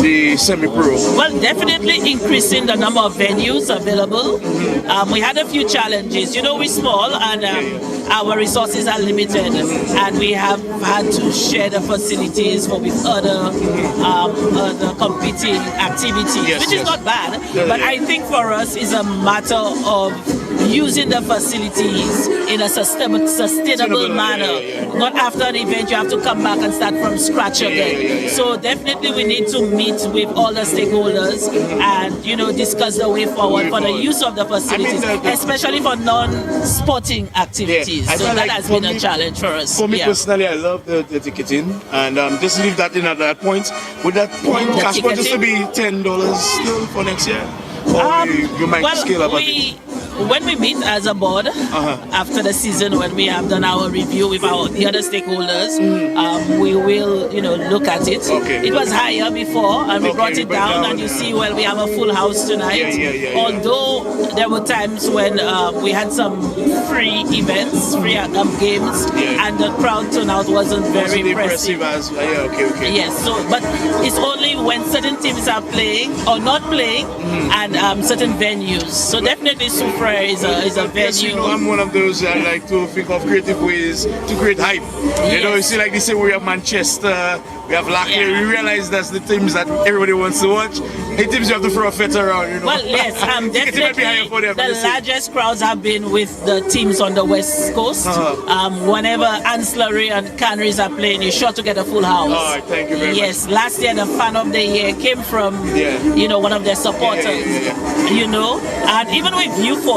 the semi-pro? Well, definitely increasing the number of venues available. We had a few challenges. You know, we're small and our resources are limited, and we have had to share the facilities with other competing activities, which is not bad. But I think for us it's a matter of using the facilities in a sustainable manner. Not after an event you have to come back and start from scratch again. So definitely we need to meet with all the stakeholders and discuss the way forward for the use of the facilities, especially for non-sporting activities. So that has been a challenge for us. For me personally, I love the ticketing, and just leave that in at that point. Would that point cash point just to be $10 still for next year? Or you might scale up a bit? When we meet as a board after the season, when we have done our review with the other stakeholders, we will look at it. It was higher before, and we brought it down, and you see, well, we have a full house tonight. Although there were times when we had some free events, free games, and the crowd turnout wasn't very impressive. Yes, but it's only when certain teams are playing or not playing, and certain venues. So definitely Sufra is a venue. I'm one of those that like to think of creative ways to create hype. You see, like this, we have Manchester, we have Lucia. We realize that's the teams that everybody wants to watch. The teams you have to throw a fit around, Well, yes, definitely the largest crowds have been with the teams on the West Coast. Whenever Ancillary and Canaries are playing, you're sure to get a full house. Oh, thank you very much. Yes, last year the fan of the year came from one of their supporters. And even with Beaufort,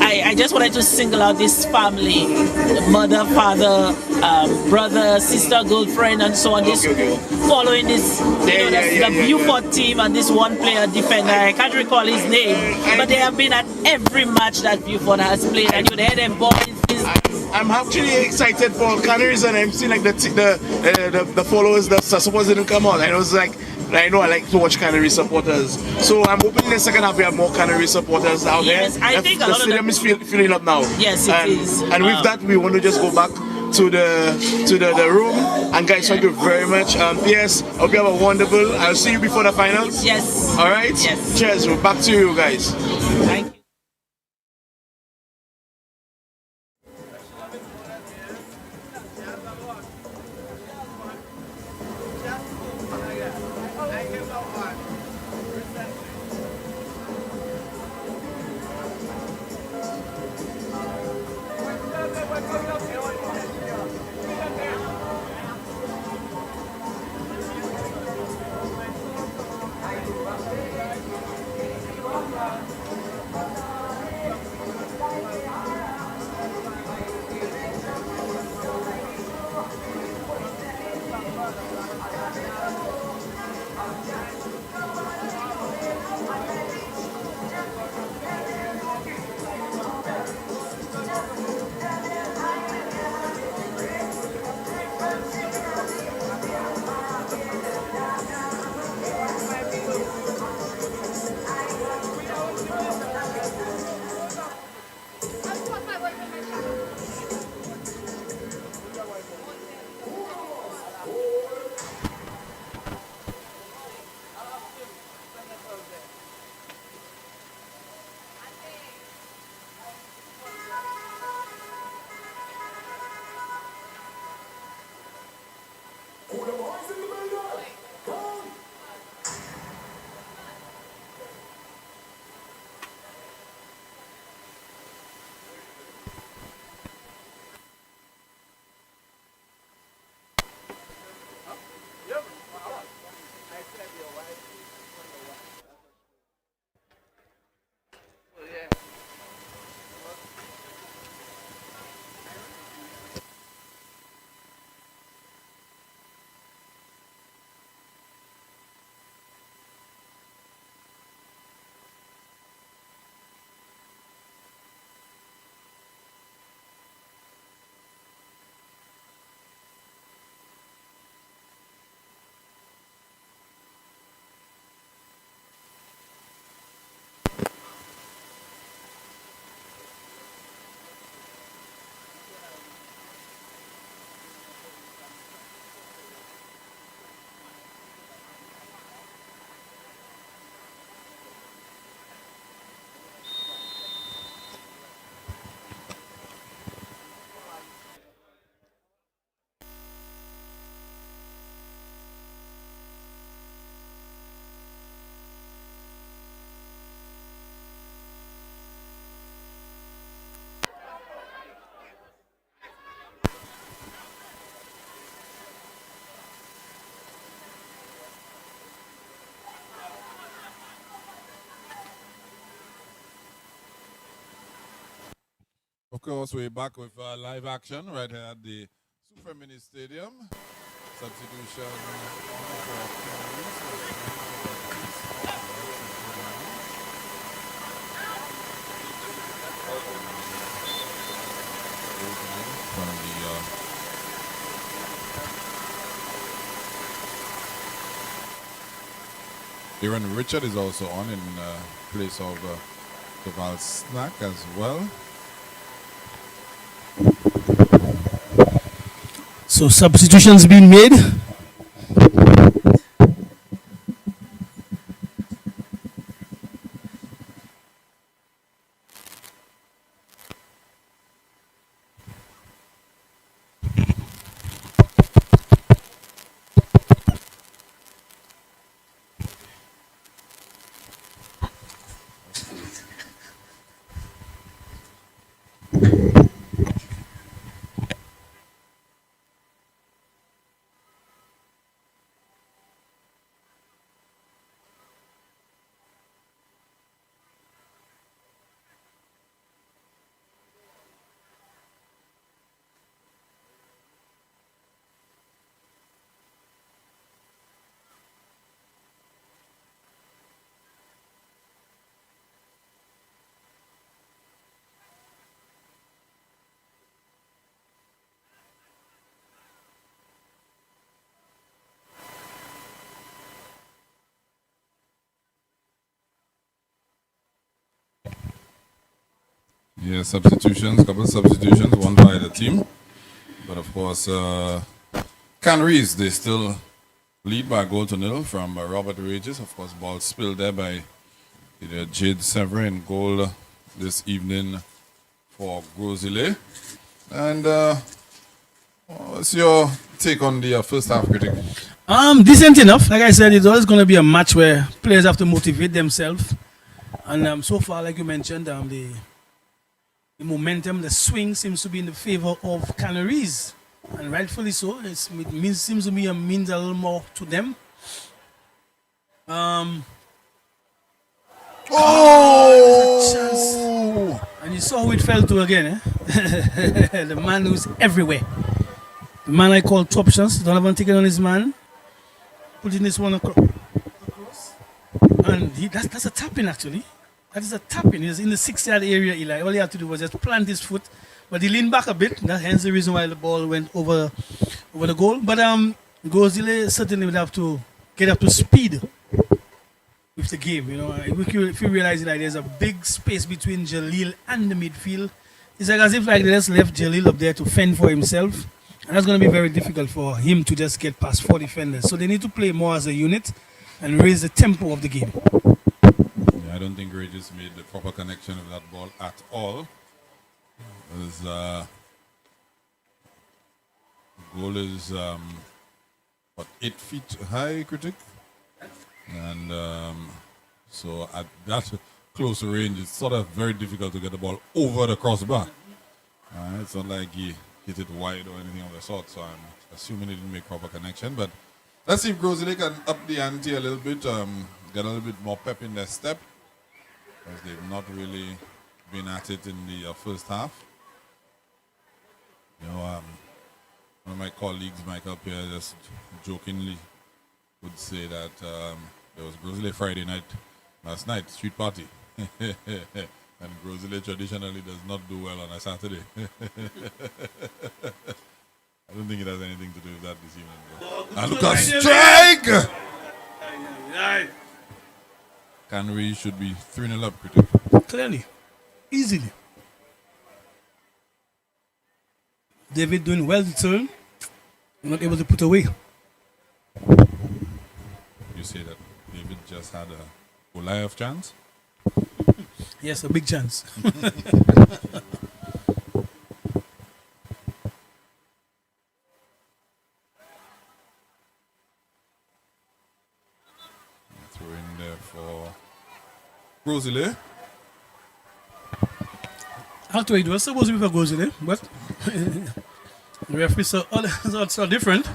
I I just wanted to single out this family, mother, father, brother, sister, girlfriend, and so on. This following this, the Beaufort team and this one player defender. I can't recall his name, but they have been at every match that Beaufort has played, and you hear them boys. I'm actually excited for Canaries, and I'm seeing like the followers that supposed didn't come out. And it was like, I know I like to watch Canary supporters, so I'm hoping in the second half we have more Canary supporters out there. I think the stadium is filling up now. Yes, it is. And with that, we want to just go back to the room. And guys, thank you very much. Yes, I hope you have a wonderful. I'll see you before the finals. Yes. All right. Yes. Cheers. We're back to you guys. Thank you. Of course, we're back with live action right here at the Super Mini Stadium. Substitution Aaron Richard is also on in place of Deval Snack as well. So substitutions being made. Yeah, substitutions, couple substitutions, one by the team. But of course, Canaries, they still lead by a goal to nil from Robert Regis. Of course, ball spilled there by Jade Severin, goal this evening for Grosile. And what's your take on the first half, critic? Decent enough. Like I said, it's always going to be a match where players have to motivate themselves. And so far, like you mentioned, the momentum, the swing seems to be in the favor of Canaries. And rightfully so. Seems to be means a little more to them. Chance. And you saw who it fell to again, eh? The man who's everywhere. The man I call two options. Donovan taking on his man. Putting this one across. And that's a tapping actually. That is a tapping. He's in the 6-yard area, Eli. All he had to do was just plant his foot. But he leaned back a bit. That's hence the reason why the ball went over the goal. But Grosile certainly would have to get up to speed with the game. You know, if you realize that there's a big space between Jalil and the midfield, it's like as if like they just left Jalil up there to fend for himself. And that's going to be very difficult for him to just get past 4 defenders. So they need to play more as a unit and raise the tempo of the game. Yeah, I don't think Regis made the proper connection of that ball at all. Goal is 8 feet high, critic, and so at that close range, it's sort of very difficult to get the ball over the crossbar. It's not like he hit it wide or anything of the sort. So I'm assuming he didn't make proper connection. But let's see if Grosile can up the ante a little bit, get a little bit more pep in their step, because they've not really been at it in the first half. You know, one of my colleagues, Michael Pierre, just jokingly would say that there was Grosile Friday night, last night, street party. And Grosile traditionally does not do well on a Saturday. I don't think it has anything to do with that this evening. And look at strike! Canaries should be 3-0 up, critic. Clearly. Easily. David doing well the turn. Not able to put away. You say that David just had a Goliath chance? Yes, a big chance. Throw in there for Grosile. Actually, it was supposed to be for Grosile, but the referee saw different.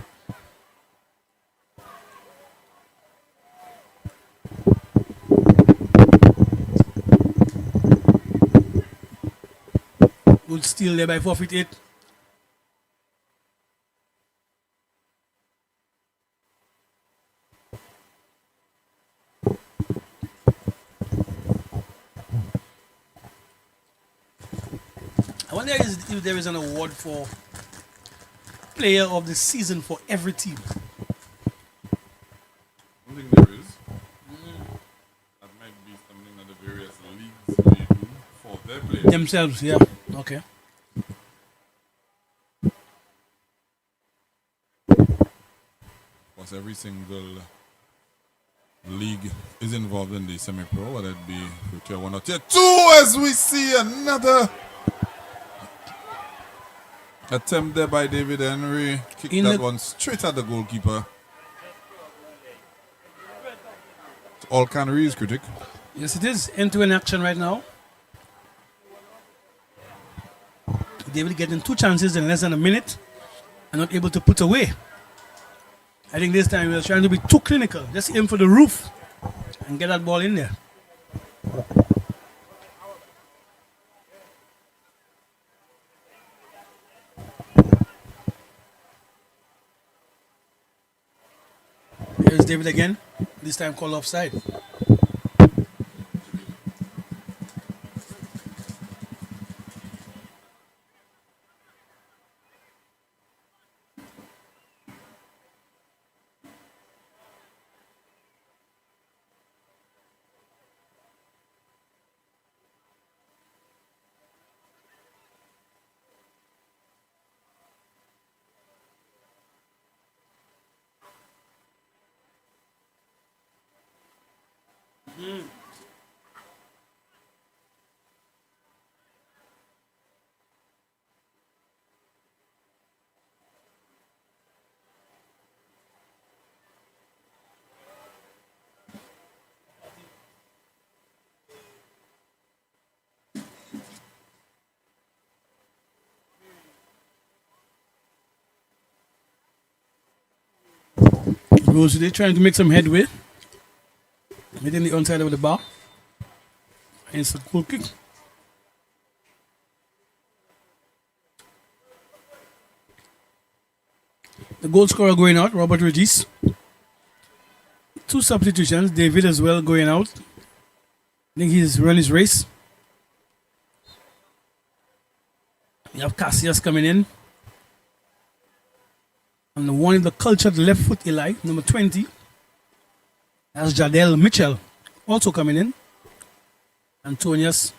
Good steal there by 4'8". I wonder if there is an award for player of the season for every team. I don't think there is. That might be something that the various leagues may do for their players. Themselves, yeah. Okay. Of course, every single league is involved in the semi-pro, whether it be for tier 1 or tier 2, as we see another attempt there by David Henry. Kicked that one straight at the goalkeeper. It's all Canaries, critic. Yes, it is. End-to-end action right now. David getting 2 chances in less than a minute and not able to put away. I think this time he was trying to be too clinical. Just aim for the roof and get that ball in there. Here's David again. This time called offside. Rosalie trying to make some headway. Hitting the onside of the bar. Instant goal kick. The goal scorer going out, Robert Regis. 2 substitutions, David as well going out. I think he's run his race. We have Cassius coming in. And the one in the cultured left foot, Eli, number 20. That's Jadel Mitchell, also coming in. Antonius.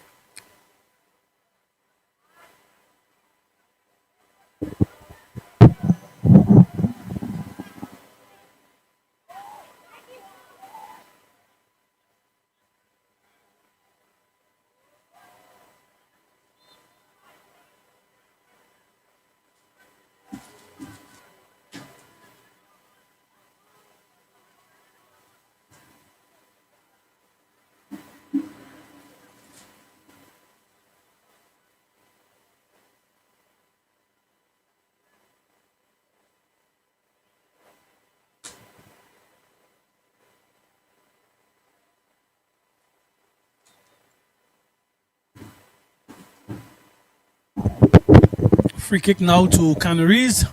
Free kick now to Canaries.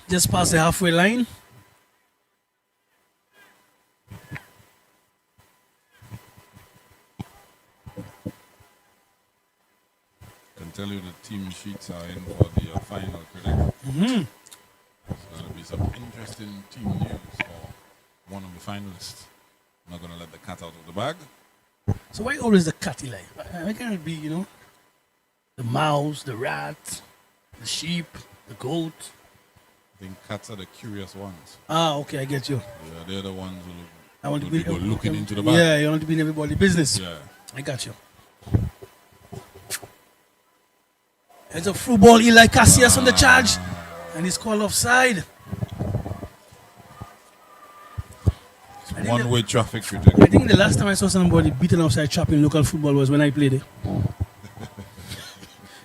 Just past the halfway line. I can tell you the team sheets are in for the final critic. There's going to be some interesting team news for one of the finalists. I'm not going to let the cat out of the bag. So why always the cat, Eli? Why can't it be, the mouse, the rat, the sheep, the goat? I think cats are the curious ones. Ah, okay, I get you. Yeah, they're the ones who I want to be go looking into the bag. Yeah, you want to be in everybody's business. Yeah. I got you. There's a through ball, Eli Cassius on the charge, and he's called offside. One-way traffic critic. I think the last time I saw somebody beaten offside trap in local football was when I played it.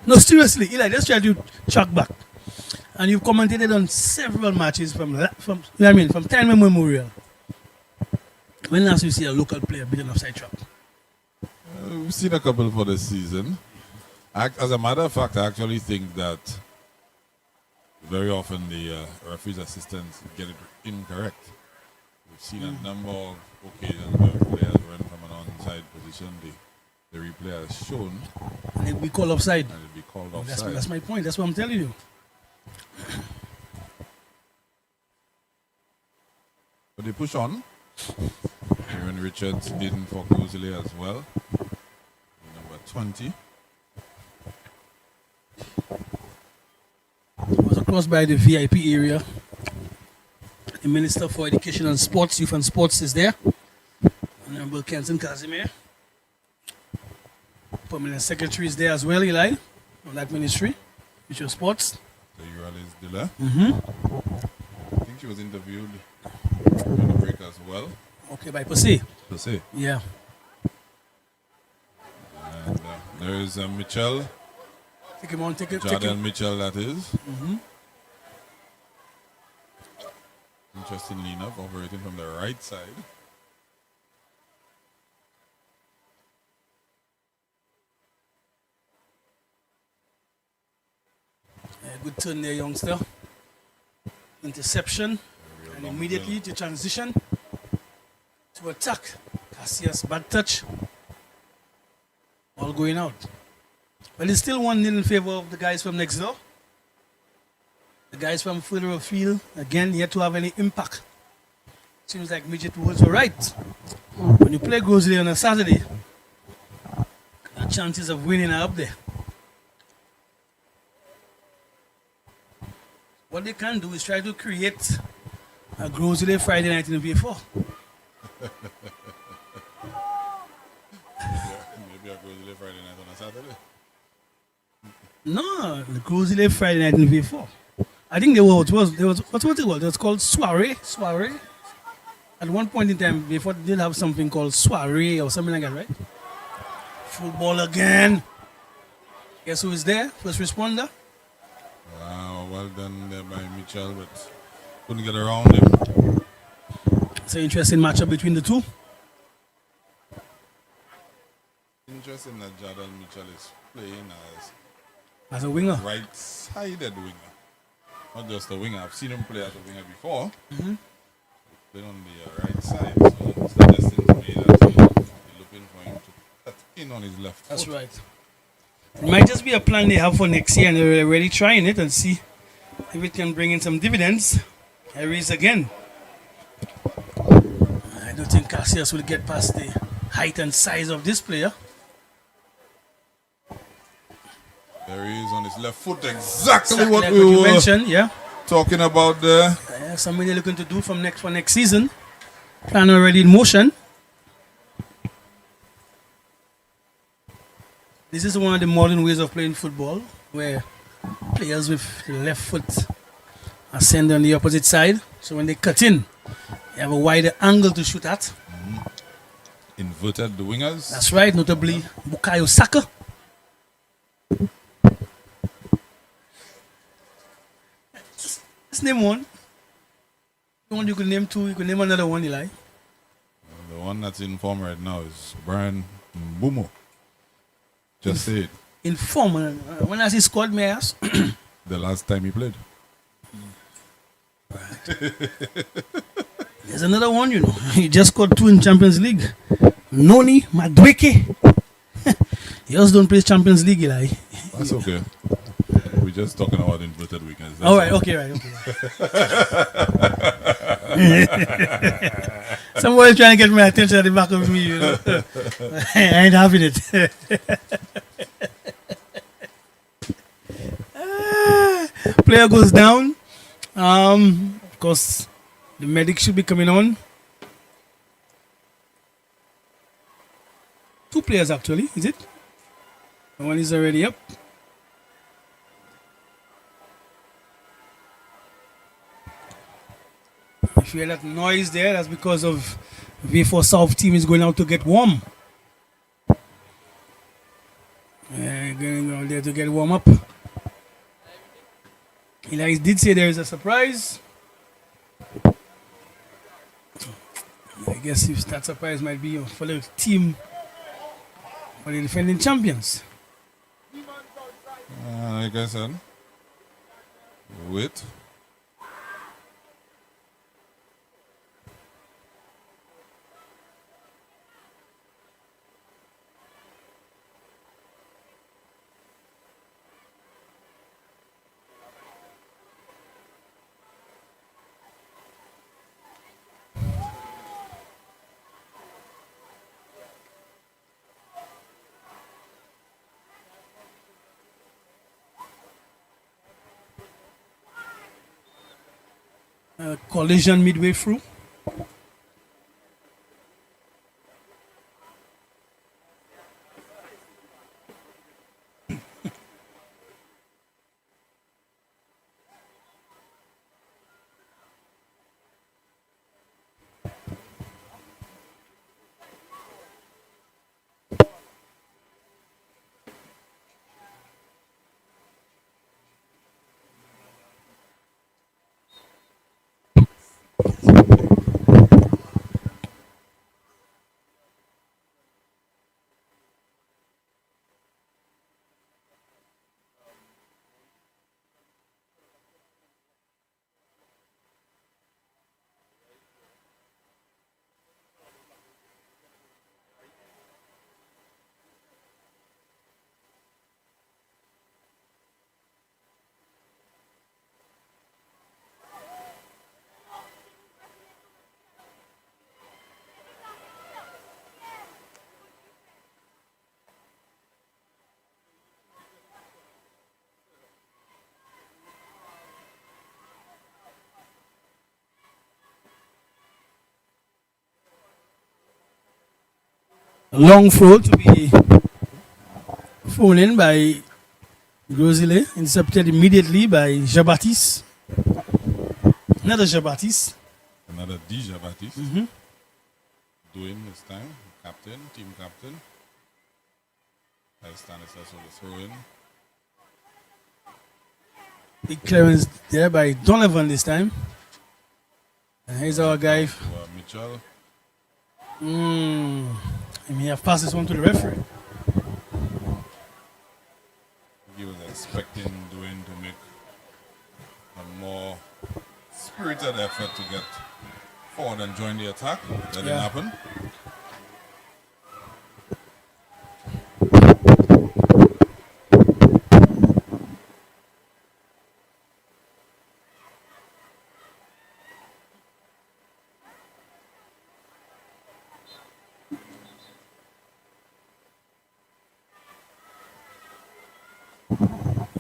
No, seriously, Eli, let's try to track back. And you've commentated on several matches from time immemorial. When last you see a local player beaten offside trap? We've seen a couple for this season. As a matter of fact, I actually think that very often the referee's assistants get it incorrect. We've seen a number of occasions where players run from an onside position. The replay has shown. And it'll be called offside. And it'll be called offside. That's my point. That's what I'm telling you. But they push on. Aaron Richards in for Grosley as well. Number 20. It was across by the VIP area. The Minister for Education and Sports, Youth and Sports is there. Honorable Kenton Casimir. Permanent Secretary is there as well, Eli, of that ministry, Youth and Sports. So you is Dilla. I think she was interviewed on the break as well. Okay, by Percy. Percy. Yeah. And there is Mitchell. Take him on, take it. Jadel Mitchell, that is. Interestingly enough, operating from the right side. Good turn there, youngster. Interception. And immediately to transition to attack. Cassius, bad touch. All going out. But it's still 1-0 in favor of the guys from next door. The guys from further afield, again, yet to have any impact. Seems like Midget was right. When you play Grosley on a Saturday, the chances of winning are up there. What they can do is try to create a Grosley Friday night in the V4. Grizzly Friday night on a Saturday. No, the Cruise Day Friday night in V4. I think they were, it was, what it was? It was called soiree. Soiree. At one point in time, before they did have something called soiree or something like that, right? Football again. Guess who is there? First responder. Wow, well done there by Mitchell, but couldn't get around him. It's an interesting matchup between the two. Interesting that Jadon Mitchell is playing As a winger. as right-sided winger. Not just a winger. I've seen him play as a winger before. Playing on the right side. So it's suggesting to me that he's looking for him to cut in on his left That's foot. right. It might just be a plan they have for next year and they're already trying it and see if it can bring in some dividends. Harry's again. I don't think Cassius will get past the height and size of this player. There he is on his left foot. Exactly Exactly what like we what you were mentioned, yeah. talking about there. Something they're looking to do for next season. Plan already in motion. This is one of the modern ways of playing football, where players with the left foot are sent on the opposite side. So when they cut in, they have a wider angle to shoot at. Inverted the wingers. That's right, notably Bukayo Saka. Let's name one. One you could name two, you could name another one, Eli. The one that's in form right now is Brian Mbumo. Just say it. In form, when has he scored, may I ask? The last time he played. There's another one, you know. He just scored 2 in Champions League. Noni Madueke. He also don't play Champions League, Eli. That's okay. We're just talking about inverted wingers. That's All right, all. okay, right, okay. Somebody trying to get my attention at the back of me, you know. I ain't having it. Player goes down. Of course, the medic should be coming on. 2 players actually, is it? One is already up. If you hear that noise there, that's because of V4 South team is going out to get warm. Going out there to get warm up. Eli did say there is a surprise. I guess if that surprise might be for the team, for the defending champions. Like I said, wait. Collision midway through. Long throw to be thrown in by Grosile, intercepted immediately by Jabatis. Another Jabatis. Another DJ Baptiste. Doing this time. Captain, team captain. Stanislas with the throw in. Big clearance there by Donovan this time. And here's our guy. Mitchell. And he have passed this one to the referee. He was expecting Dwayne to make a more spirited effort to get forward and join the attack. That didn't happen.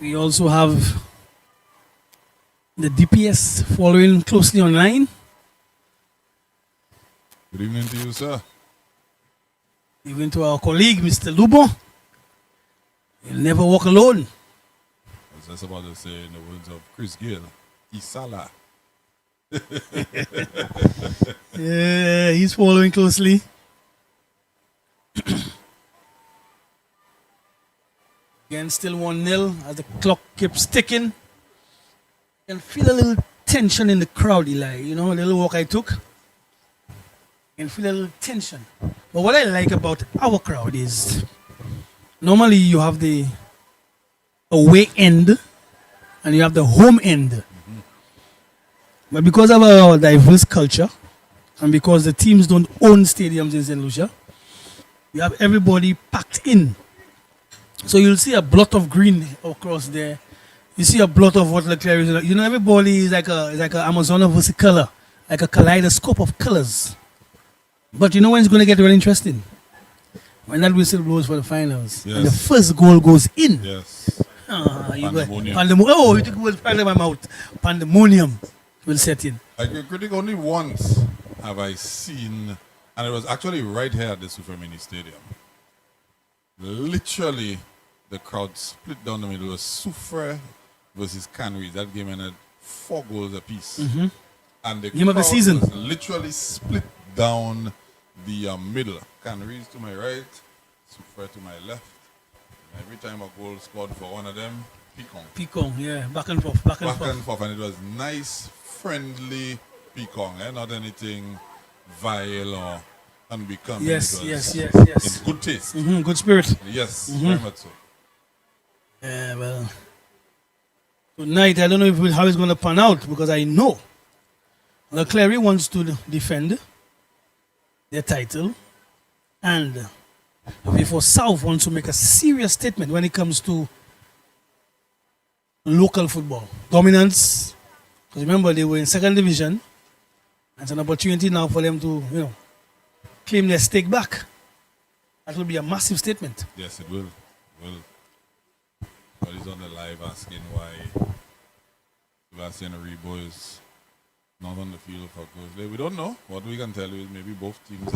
We also have the DPS following closely online. Good evening to you, sir. Even to our colleague, Mr. Lubo. He'll never walk alone. I was just about to say, in the words of Chris Gill, Isala. Yeah, he's following closely. Again, still 1-0 as the clock keeps ticking. You can feel a little tension in the crowd, Eli. You know, a little walk I took. You can feel a little tension. But what I like about our crowd is normally you have the away end and you have the home end. But because of our diverse culture and because the teams don't own stadiums in St. Lucia, you have everybody packed in. So you'll see a blot of green across there. You see a blot of what the CANARIES. You know, everybody is like a Amazon of color, like a kaleidoscope of colors. But you know when it's going to get really interesting? When that whistle blows for the finals. Yes. And the first goal goes in. Yes. Pandemonium. Oh, you took the word out of my mouth. Pandemonium will set in. I critic only once have I seen, and it was actually right here at the Super Mini Stadium. Literally, the crowd split down the middle. It was Soufre versus CANARIES. That game ended 4 goals apiece. And the Game of the crowd season. was literally split down the middle. CANARIES to my right, Soufre to my left. And every time a goal scored for one of them, Picon. Picon, yeah, back and forth, back and Back forth. and forth. And it was nice, friendly Picon. Not anything vile or unbecoming. Yes, It yes, was yes, yes. in good taste. Good spirit. Yes, very much so. Yeah, well, tonight I don't know how it's going to pan out because I know the CANARIES wants to defend their title and before South wants to make a serious statement when it comes to local football dominance. Because remember they were in 2nd division. It's an opportunity now for them to, claim their stake back. That will be a massive statement. Yes, it will. But he's on the live asking why Sebastian Rebo is not on the field for Grizzly. We don't know. What we can tell you is maybe both teams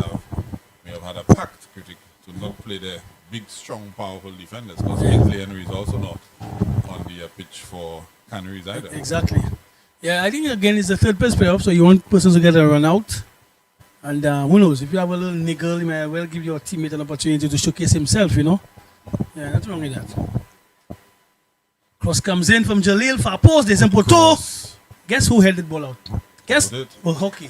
may have had a pact, critic, to not play their big, strong, powerful defenders. Because Ainsley Henry is also not on the pitch for CANARIES either. Exactly. Yeah, I think again it's the 3rd place playoff, so you want persons to get a run out. And who knows, if you have a little niggle, you may well give your teammate an opportunity to showcase himself, Yeah, nothing wrong with that. Cross comes in from Jalil, far post, there's Poto. Cross. Guess who held the ball out? Guess? Who did? Well, hockey.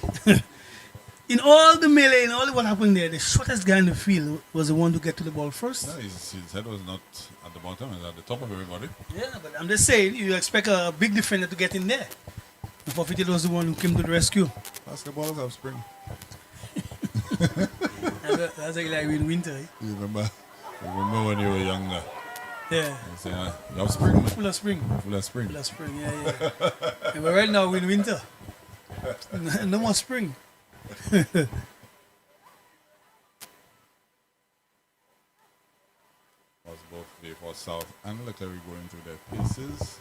In all the melee, in all what happened there, the shortest guy in the field was the one to get to the ball first. No, his head was not at the bottom, it was at the top of everybody. Yeah, but I'm just saying, you expect a big defender to get in there. Forfeited was the one who came to the rescue. Basketballers have spring. That's like in winter. Eh? You remember when you were younger? Yeah. You say, you have spring, man. Full of spring. Full of spring. Full of spring, yeah. Yeah, but right now we're in winter. No more spring. Was both for South and Leclerc going through their paces.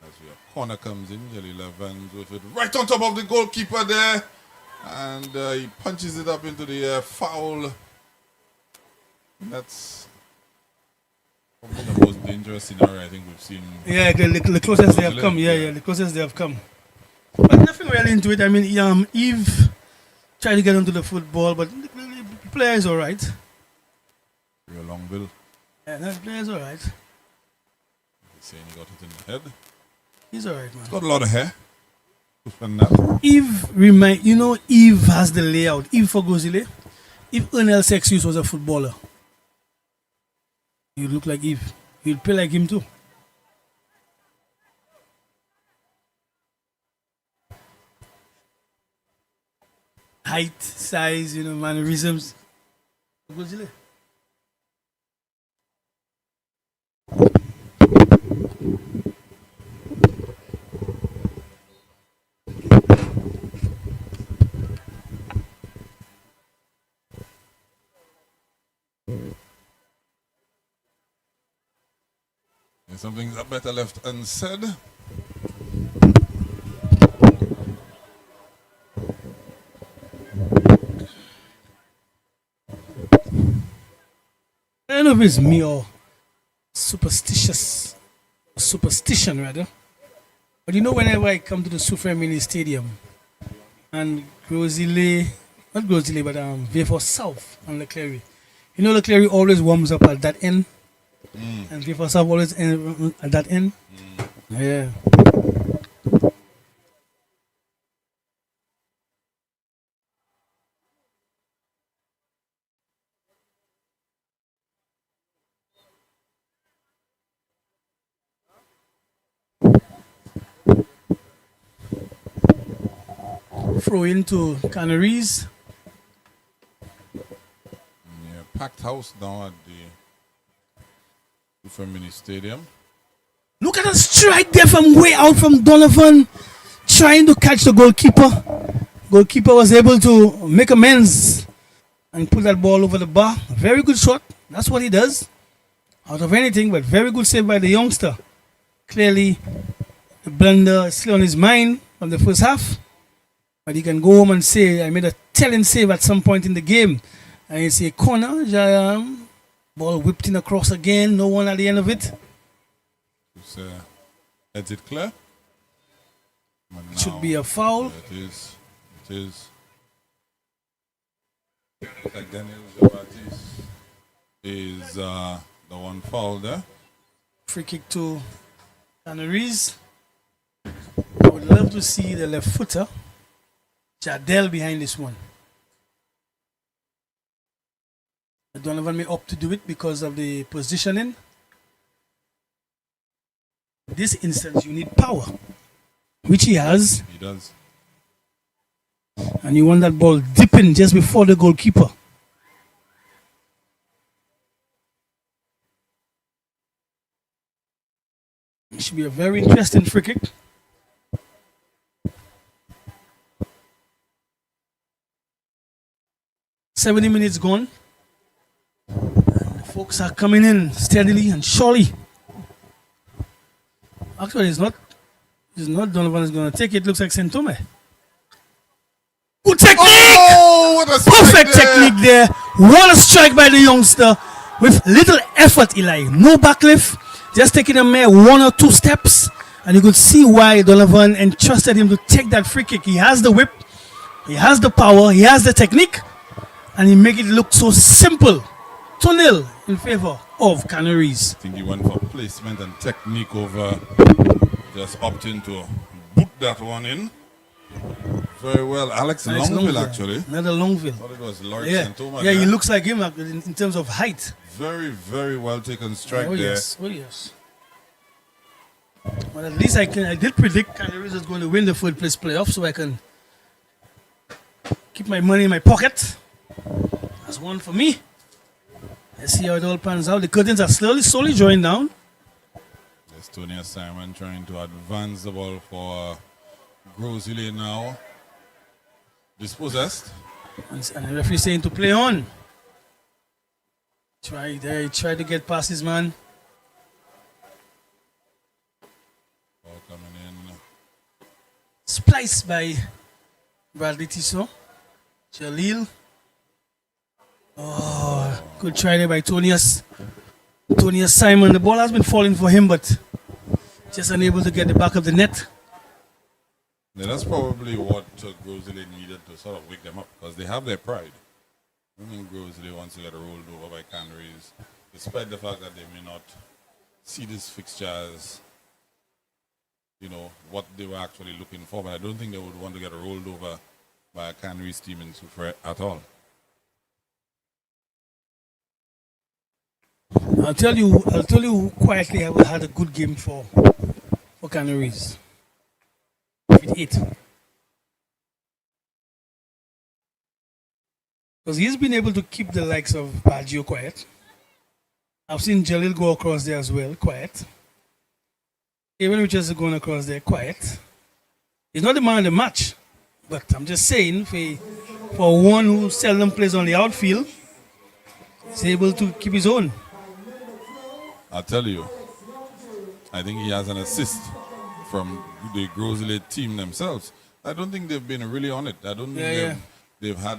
As your corner comes in, Jelly Levans with it right on top of the goalkeeper there. And he punches it up into the foul. And that's Probably the most dangerous scenario I think we've seen. Yeah, the closest they have come. Yeah, the closest they have come. But nothing really into it. I mean, Eve tried to get onto the football, but the player is all right. Real long bill. Yeah, the player is all right. He's saying he got it in the head. He's all right, man. He's got a lot of hair. Spend that. Eve has the layout. Eve for Gozile. If Ernel Sexus was a footballer, he'd look like Eve. He'd play like him too. Height, size, mannerisms. Gozile. There's something that better left unsaid. I don't know if it's me or superstition rather. But whenever I come to the Sufre Mini Stadium and Grozile, not Grozile, but Vefor South and Leclerc, Leclerc always warms up at that end. And Vefor South always at that end. Yeah. Throw into Canaries. Yeah, packed house down at the Ufa Mini Stadium. Look at the strike there from way out from Donovan, trying to catch the goalkeeper. Goalkeeper was able to make amends and put that ball over the bar. Very good shot. That's what he does. Out of anything, but very good save by the youngster. Clearly, the blunder is still on his mind from the first half. But he can go home and say, I made a telling save at some point in the game. And you see a corner, ball whipped in across again, no one at the end of it. It's, is it clear? It should be a foul. It is. It is. Like Daniel Jabatis is the one foul there. Free kick to Canaries. I would love to see the left footer, Jadel, behind this one. Donovan may opt to do it because of the positioning. In this instance, you need power, which he has. He does. And you want that ball dipping just before the goalkeeper. It should be a very interesting free kick. "70 minutes gone. And folks are coming in steadily and surely. Actually, it's not Donovan is going to take it. Looks like Santome. Good technique! Oh, what a strike Perfect there. technique there. What a strike by the youngster with little effort, Eli. No backlift, just taking a mere 1 or 2 steps. And you could see why Donovan entrusted him to take that free kick. He has the whip, he has the power, he has the technique, and he make it look so simple. 2-0 in favor of Canaries. I think he went for placement and technique over just opting to boot that one in. Very well. Alex Longville, actually. Another Longville. Thought it was Laurie Yeah, Santoma yeah, he there. looks like him in terms of height. Very, very well taken strike Oh there. yes, oh yes. But at least I did predict Canaries was going to win the third place playoff, so I can keep my money in my pocket. That's one for me. Let's see how it all pans out. The curtains are slowly drawing down. There's Tony Simon trying to advance the ball for Grozile now. Dispossessed. And the referee saying to play on. He tried to get past his man. Ball coming in. Spliced by Bradley Tissot. Jalil. Oh, good try there by Tonius. Tony Simon, the ball has been falling for him, but just unable to get the back of the net. Yeah, that's probably what Grosley needed to sort of wake them up because they have their pride. I think Grosley wants to get rolled over by Canaries, despite the fact that they may not see this fixture as, you know, what they were actually looking for. But I don't think they would want to get rolled over by a Canaries team in Sufre at all. I'll tell you quietly, I had a good game for Canaries. With 8. Because he's been able to keep the likes of Baggio quiet. I've seen Jalil go across there as well, quiet. Even Richards is going across there, quiet. He's not the man of the match, but I'm just saying, for one who seldom plays on the outfield, he's able to keep his own. I'll tell you, I think he has an assist from the Grosley team themselves. I don't think they've been really on it. I don't think they've had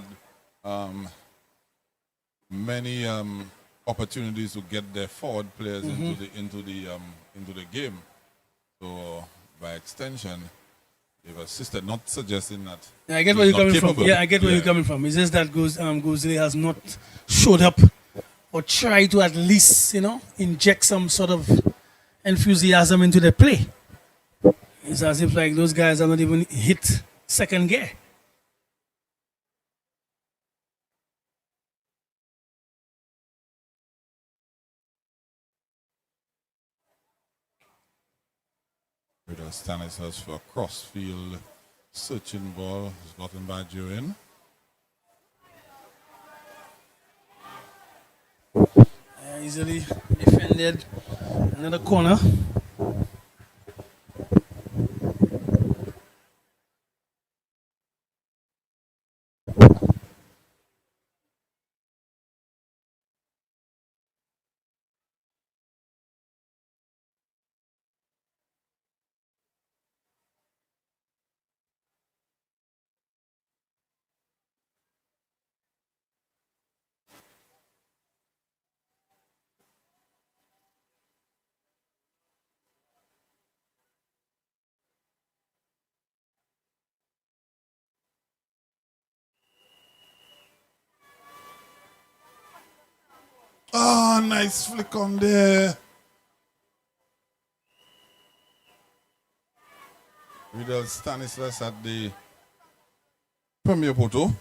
many opportunities to get their forward players into the game. So by extension, they've assisted, not suggesting that. Yeah, I get where you're coming from. Yeah, I get where you're coming from. It's just that Grosley has not showed up or tried to at least, inject some sort of enthusiasm into the play. It's as if like those guys are not even hit second gear. With Stanislas for a crossfield searching ball, has gotten Baggio in. Easily defended. Another corner. Oh, nice flick on there. Vidal Stanislas at the premier photo.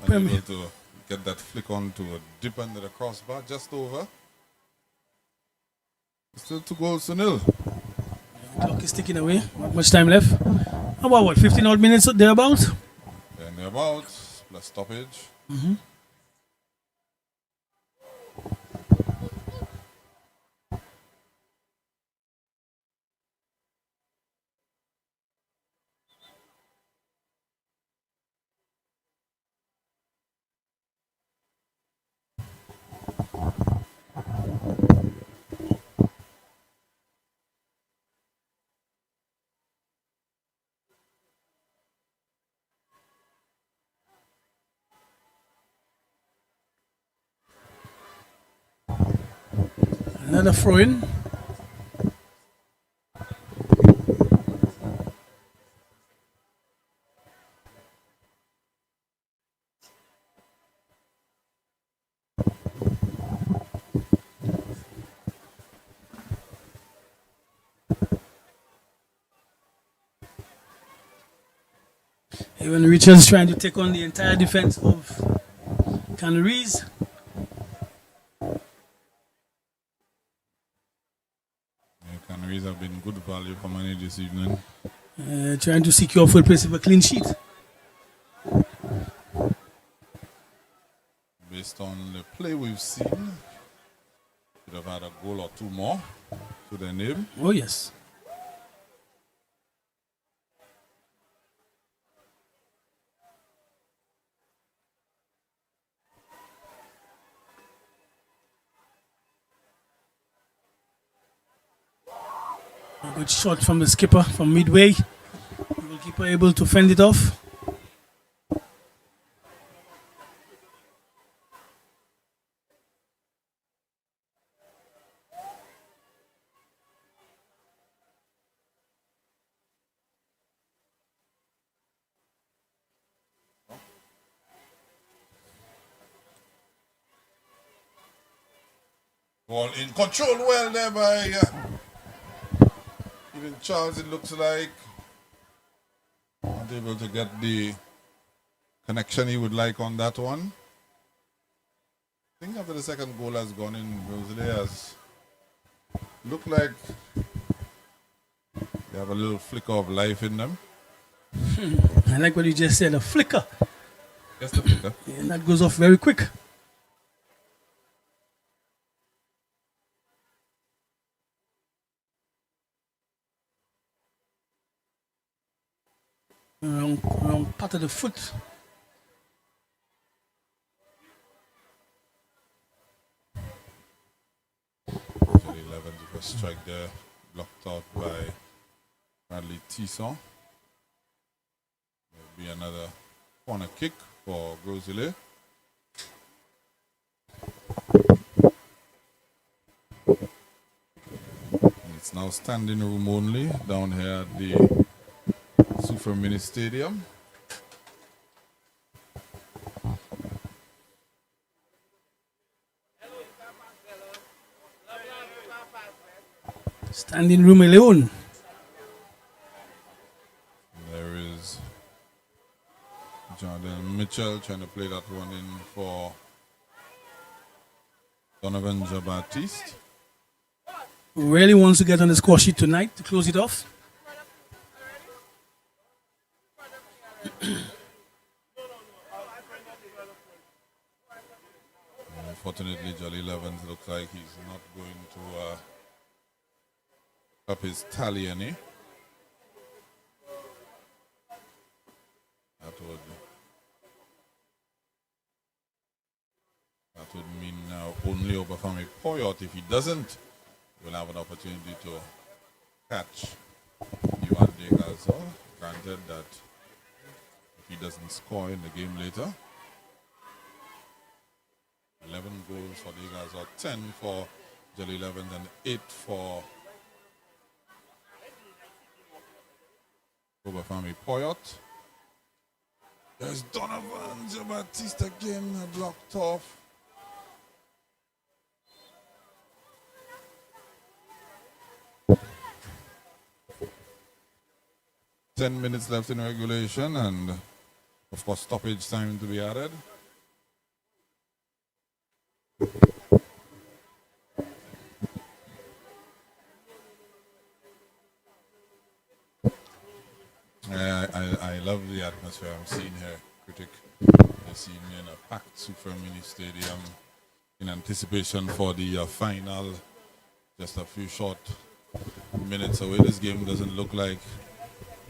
Unable to get that flick on to a dip under the crossbar, just over. Still 2 goals to 0. Clock is ticking away. Not much time left. About what, 15 odd minutes thereabouts? And thereabouts, plus stoppage. Another throw in. Even Richards trying to take on the entire defense of Canaries. Canaries have been good value for money this evening. Trying to secure full place of a clean sheet. Based on the play we've seen, should have had a goal or 2 more to their name. Oh, yes. A good shot from the skipper from midway. The goalkeeper able to fend it off. Ball in control well there by even Charles, it looks like. Not able to get the connection he would like on that one. I think after the second goal has gone in, Rosalie has looked like they have a little flicker of life in them. I like what you just said, a flicker. Just a flicker. And that goes off very quick. Wrong part of the foot. The 11 first strike there, blocked out by Bradley Tisson. There'll be another corner kick for Grosile. It's now standing room only down here at the Super Mini Stadium. Standing room alone. There is Jordan Mitchell trying to play that one in for Donovan Jean-Baptiste. Really wants to get on the score sheet tonight to close it off. Unfortunately, Jolly Levens looks like he's not going to up his tally any. That would mean only Obafemi Poyot. If he doesn't, we'll have an opportunity to catch Ivan De Gaza. Granted that if he doesn't score in the game later. 11 goals for De Gaza, 10 for Jelly Levens, and 8 for Obafemi Poyot. There's Donovan Jean-Baptiste again, blocked off. Minutes left in regulation, and of course stoppage time to be added. I love the atmosphere I'm seeing here, Critic. This evening in a packed Super Mini Stadium in anticipation for the final. Just a few short minutes away. This game doesn't look like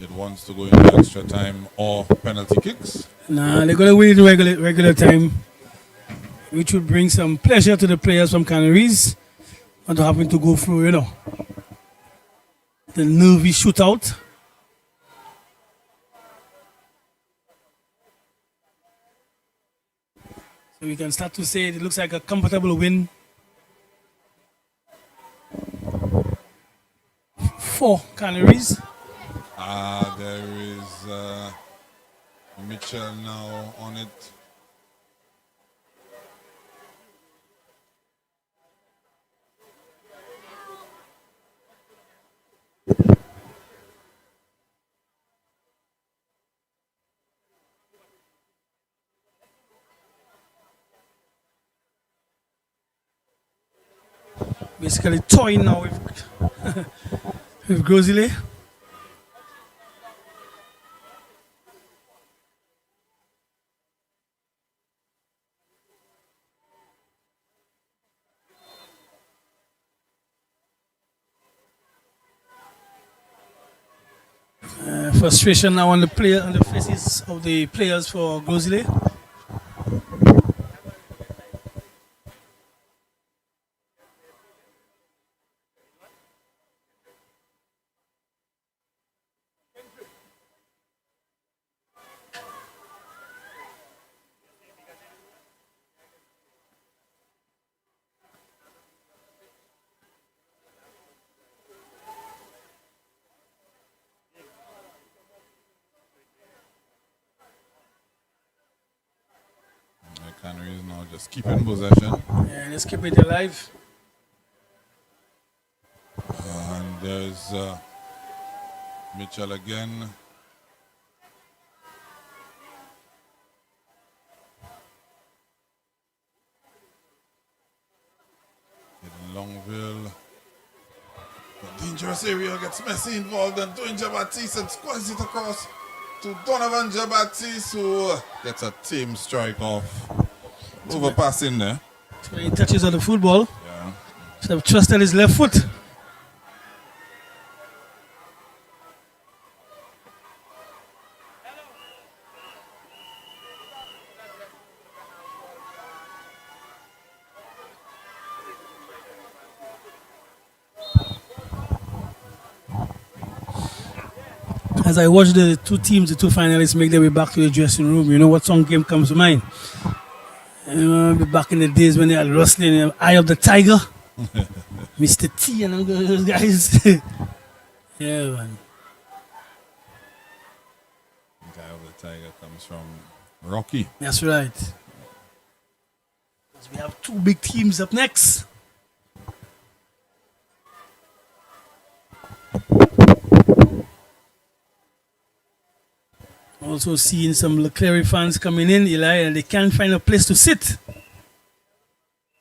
it wants to go into extra time or penalty kicks. Nah, they're going to wait regular time, which would bring some pleasure to the players from Canaries, not having to go through, the nervy shootout. So we can start to say it looks like a comfortable win for Canaries. There is Mitchell now on it. Basically toying now with, with Grosile. Frustration now on the faces of the players for Grosile. Canaries now just keeping possession. Yeah, let's keep it alive. There's Mitchell again. In Longville. The dangerous area gets Messi involved and doing Jabatis and squares it across to Donovan Jabatis, who gets a team strike off. Overpassing there. When he touches on the football, Yeah. should have trusted his left foot. As I watch the two teams, the two finalists make their way back to the dressing room, you know what song game comes to mind? Back in the days when they had wrestling, Eye of the Tiger, Mr. T and all those guys. Yeah, man. The guy of the Tiger comes from Rocky. That's right. We have two big teams up next. Also seeing some Leclerc fans coming in, Eli, and they can't find a place to sit.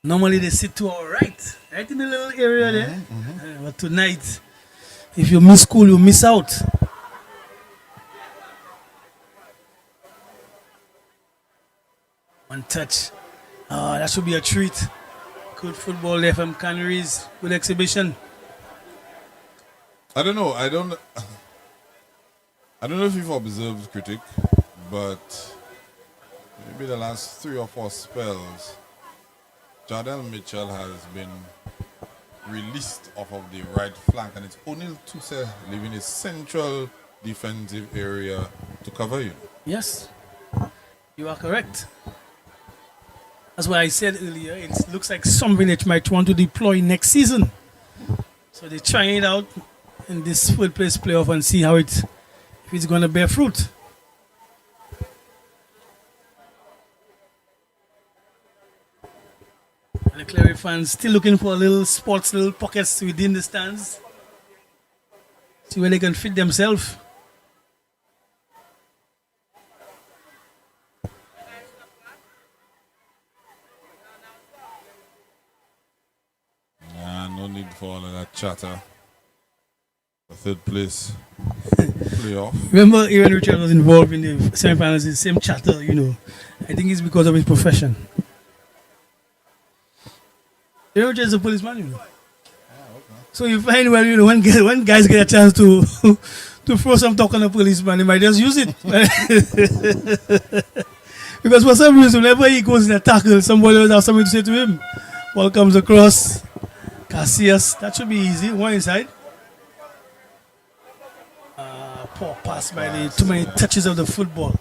Normally they sit to our right in the little area there. But tonight, if you miss school, you miss out. One touch. Oh, that should be a treat. Good football there from Canaries. Good exhibition. I don't know. I don't know if you've observed, Critic, but maybe the last 3 or 4 spells, Jardel Mitchell has been released off of the right flank, and it's O'Neal Tuse leaving his central defensive area to cover you. Yes, you are correct. That's why I said earlier, it looks like something that you might want to deploy next season. So they're trying it out in this full place playoff and see how if it's going to bear fruit. The Clary fans still looking for little spots, little pockets within the stands. See where they can fit themselves. No need for all of that chatter. The third place playoff. Remember, Aaron Richard was involved in the semi-finals, the same chatter, you know. I think it's because of his profession. Aaron Richard is a policeman, you know. So you find, well, you know, when guys get a chance to to throw some talk on a policeman, they might just use it. Because for some reason, whenever he goes in a tackle, somebody else has something to say to him. Ball comes across. Casillas, that should be easy. One inside. Poor pass by the too many touches of the football.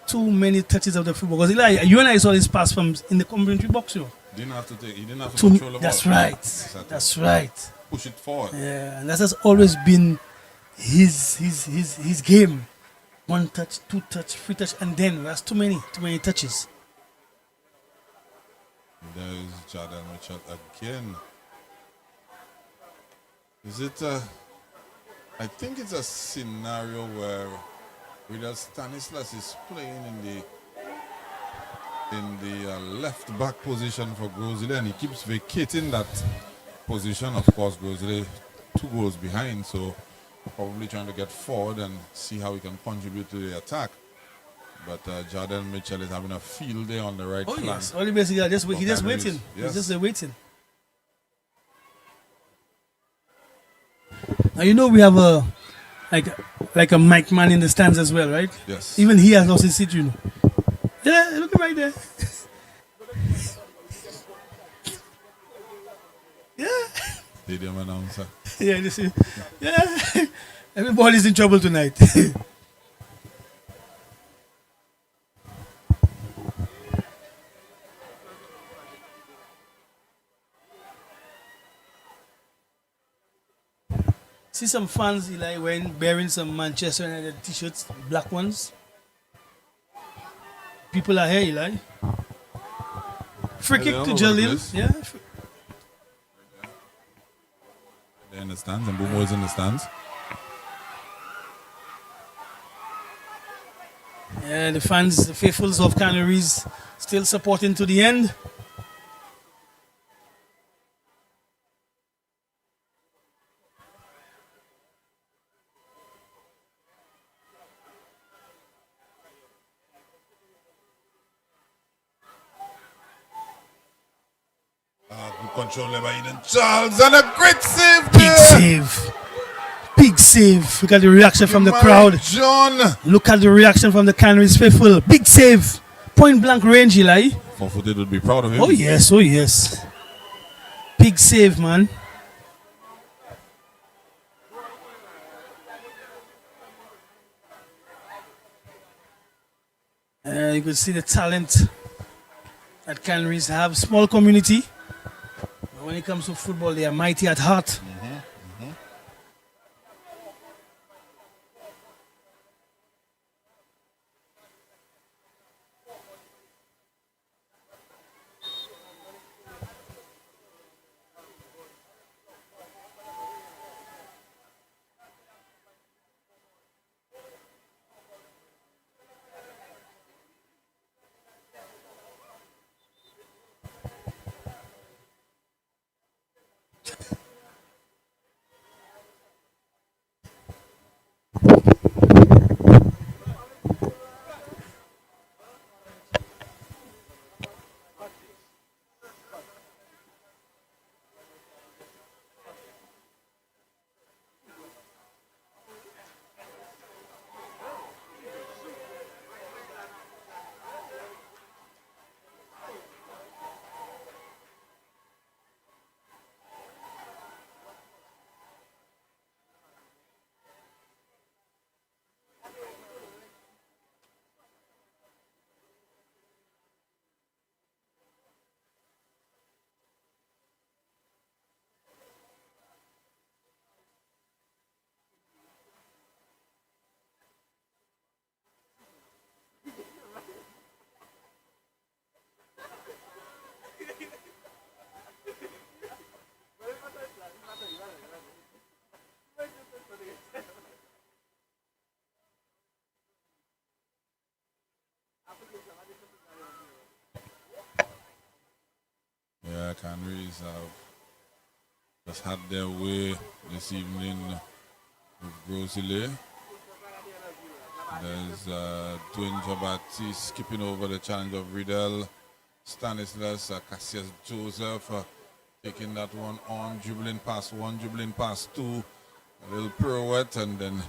Too many touches of the football. Because Eli, you and I saw this pass from in the complimentary box, you know. He didn't have to control the ball. That's right. That's right. Push it forward. Yeah, and that has always been his game. 1 touch, 2 touch, 3 touch, and then that's too many touches. There's Jardel Mitchell again. Is it I think it's a scenario where Vidal Stanislas is playing in the left back position for Grosile, and he keeps vacating that position. Of course, Grosile 2 goals behind, so probably trying to get forward and see how he can contribute to the attack. But Jardel Mitchell is having a field day on the right flank. Yes, only basically he's just waiting. Yes. He's just waiting. Now you know we have a like a mic man in the stands as well, right? Yes. Even he has lost his seat, you know. Yeah, look right there. Yeah. Stadium announcer. Yeah, this is, yeah. Everybody's in trouble tonight. See some fans, Eli, wearing some Manchester United t-shirts, black ones. People are here, Eli. Free kick to Jalil. Yeah. They're in the stands, and Bumo is in the stands. Yeah, the fans, the faithfuls of Canaries, still supporting to the end. Good control by Eden Charles, and a great save Big there. save. Big save. Look at the reaction from the crowd. John. Look at the reaction from the Canaries faithful. Big save. Point blank range, Eli. Four-footed would be proud of him. Oh yes, oh yes. Big save, man. You could see the talent that Canaries have. Small community. But when it comes to football, they are mighty at heart. Yeah, Canaries have just had their way this evening with GROS. There's Twin Jabati skipping over the challenge of Riddell. Stanislas, Cassius Joseph taking that one on, dribbling past one, dribbling past two. A little pirouette and then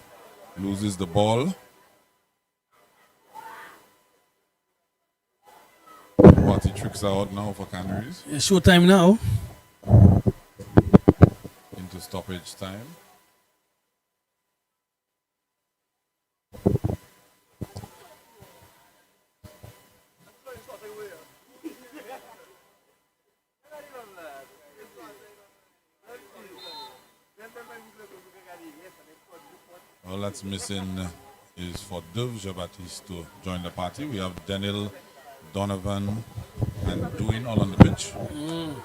loses the ball. Party tricks are out now for Canaries. It's showtime now. Into stoppage time. All that's missing is for Dove Baptiste to join the party. We have Daniel, Donovan, and Dwayne all on the pitch. So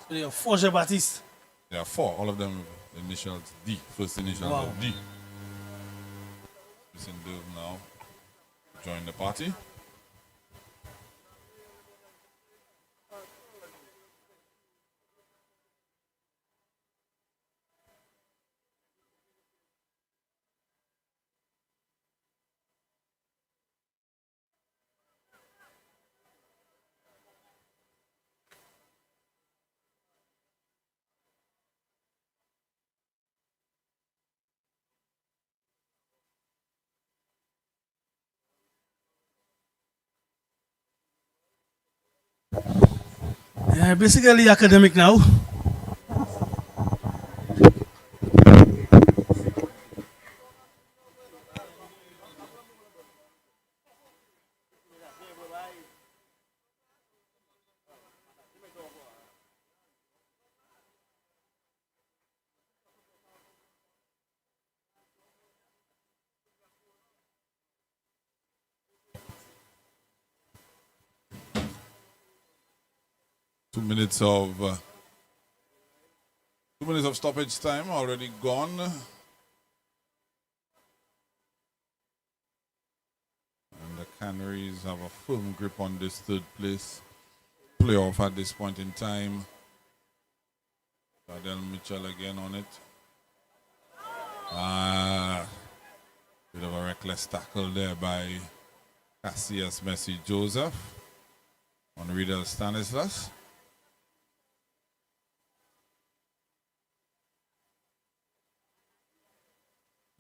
they are four Baptiste. There are four, all of them with initials D, first initials Wow. of D. Missing Dove now to join the party. Basically academic now. Two minutes of 2 minutes of stoppage time already gone. And the Canaries have a firm grip on this third place playoff at this point in time. Adel Mitchell again on it. Bit of a reckless tackle there by Cassius Messi Joseph on Riedel Stanislas.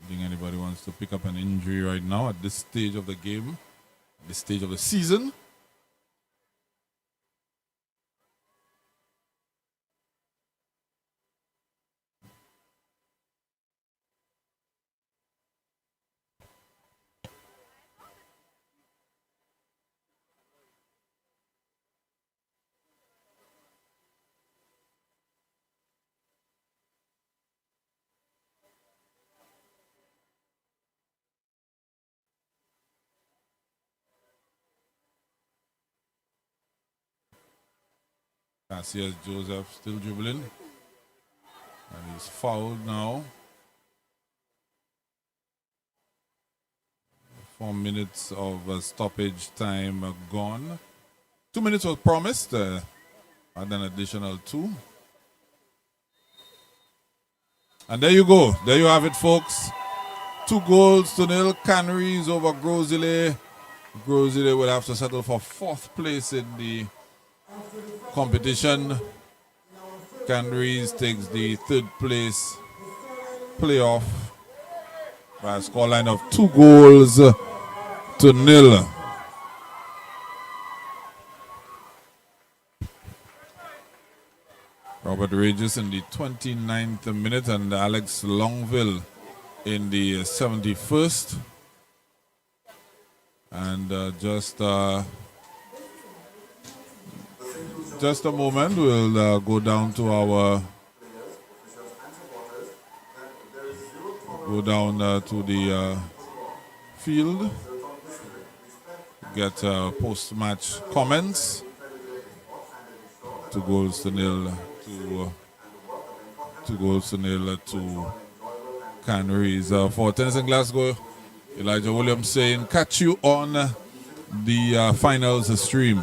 I think anybody wants to pick up an injury right now at this stage of the game, at this stage of the season. Cassius Joseph still dribbling. And he's fouled now. 4 minutes of stoppage time gone. 2 minutes was promised. Add an additional 2. And there you go. There you have it, folks. 2-0 Canaries over Grosile. Grosile will have to settle for 4th place in the competition. Canaries takes the 3rd place playoff by a scoreline of 2-0. Robert Regis in the 29th minute and Alex Longville in the 71st. And just a moment, we'll go down to our to the field, get post-match comments. 2-0 to Canaries. For Tennis in Glasgow, Elijah Williams saying, catch you on the finals stream.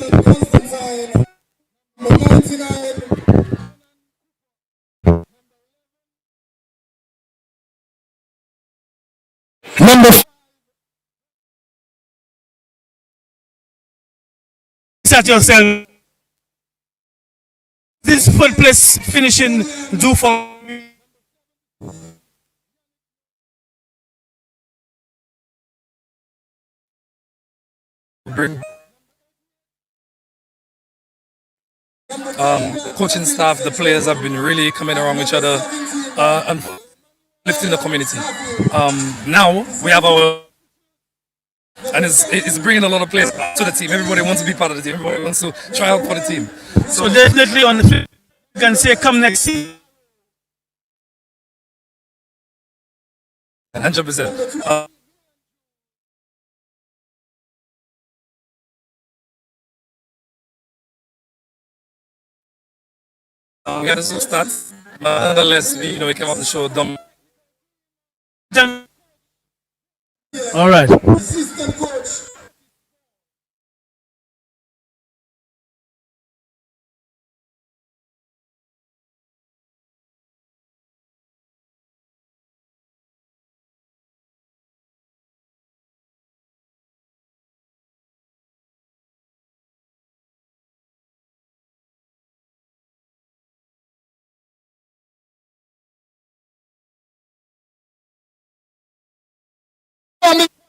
Constantine, number 99. Number 5. Set yourself. This 4th place finishing do for coaching staff, the players have been really coming around each other and lifting the community. Now we have our, and it's bringing a lot of players to the team. Everybody wants to be part of the team. Everybody wants to try out for the team. so definitely on the field, you can say come next season. 100%. We had some stats, but nonetheless, we came out the show dumb. All right. Assistant coach on the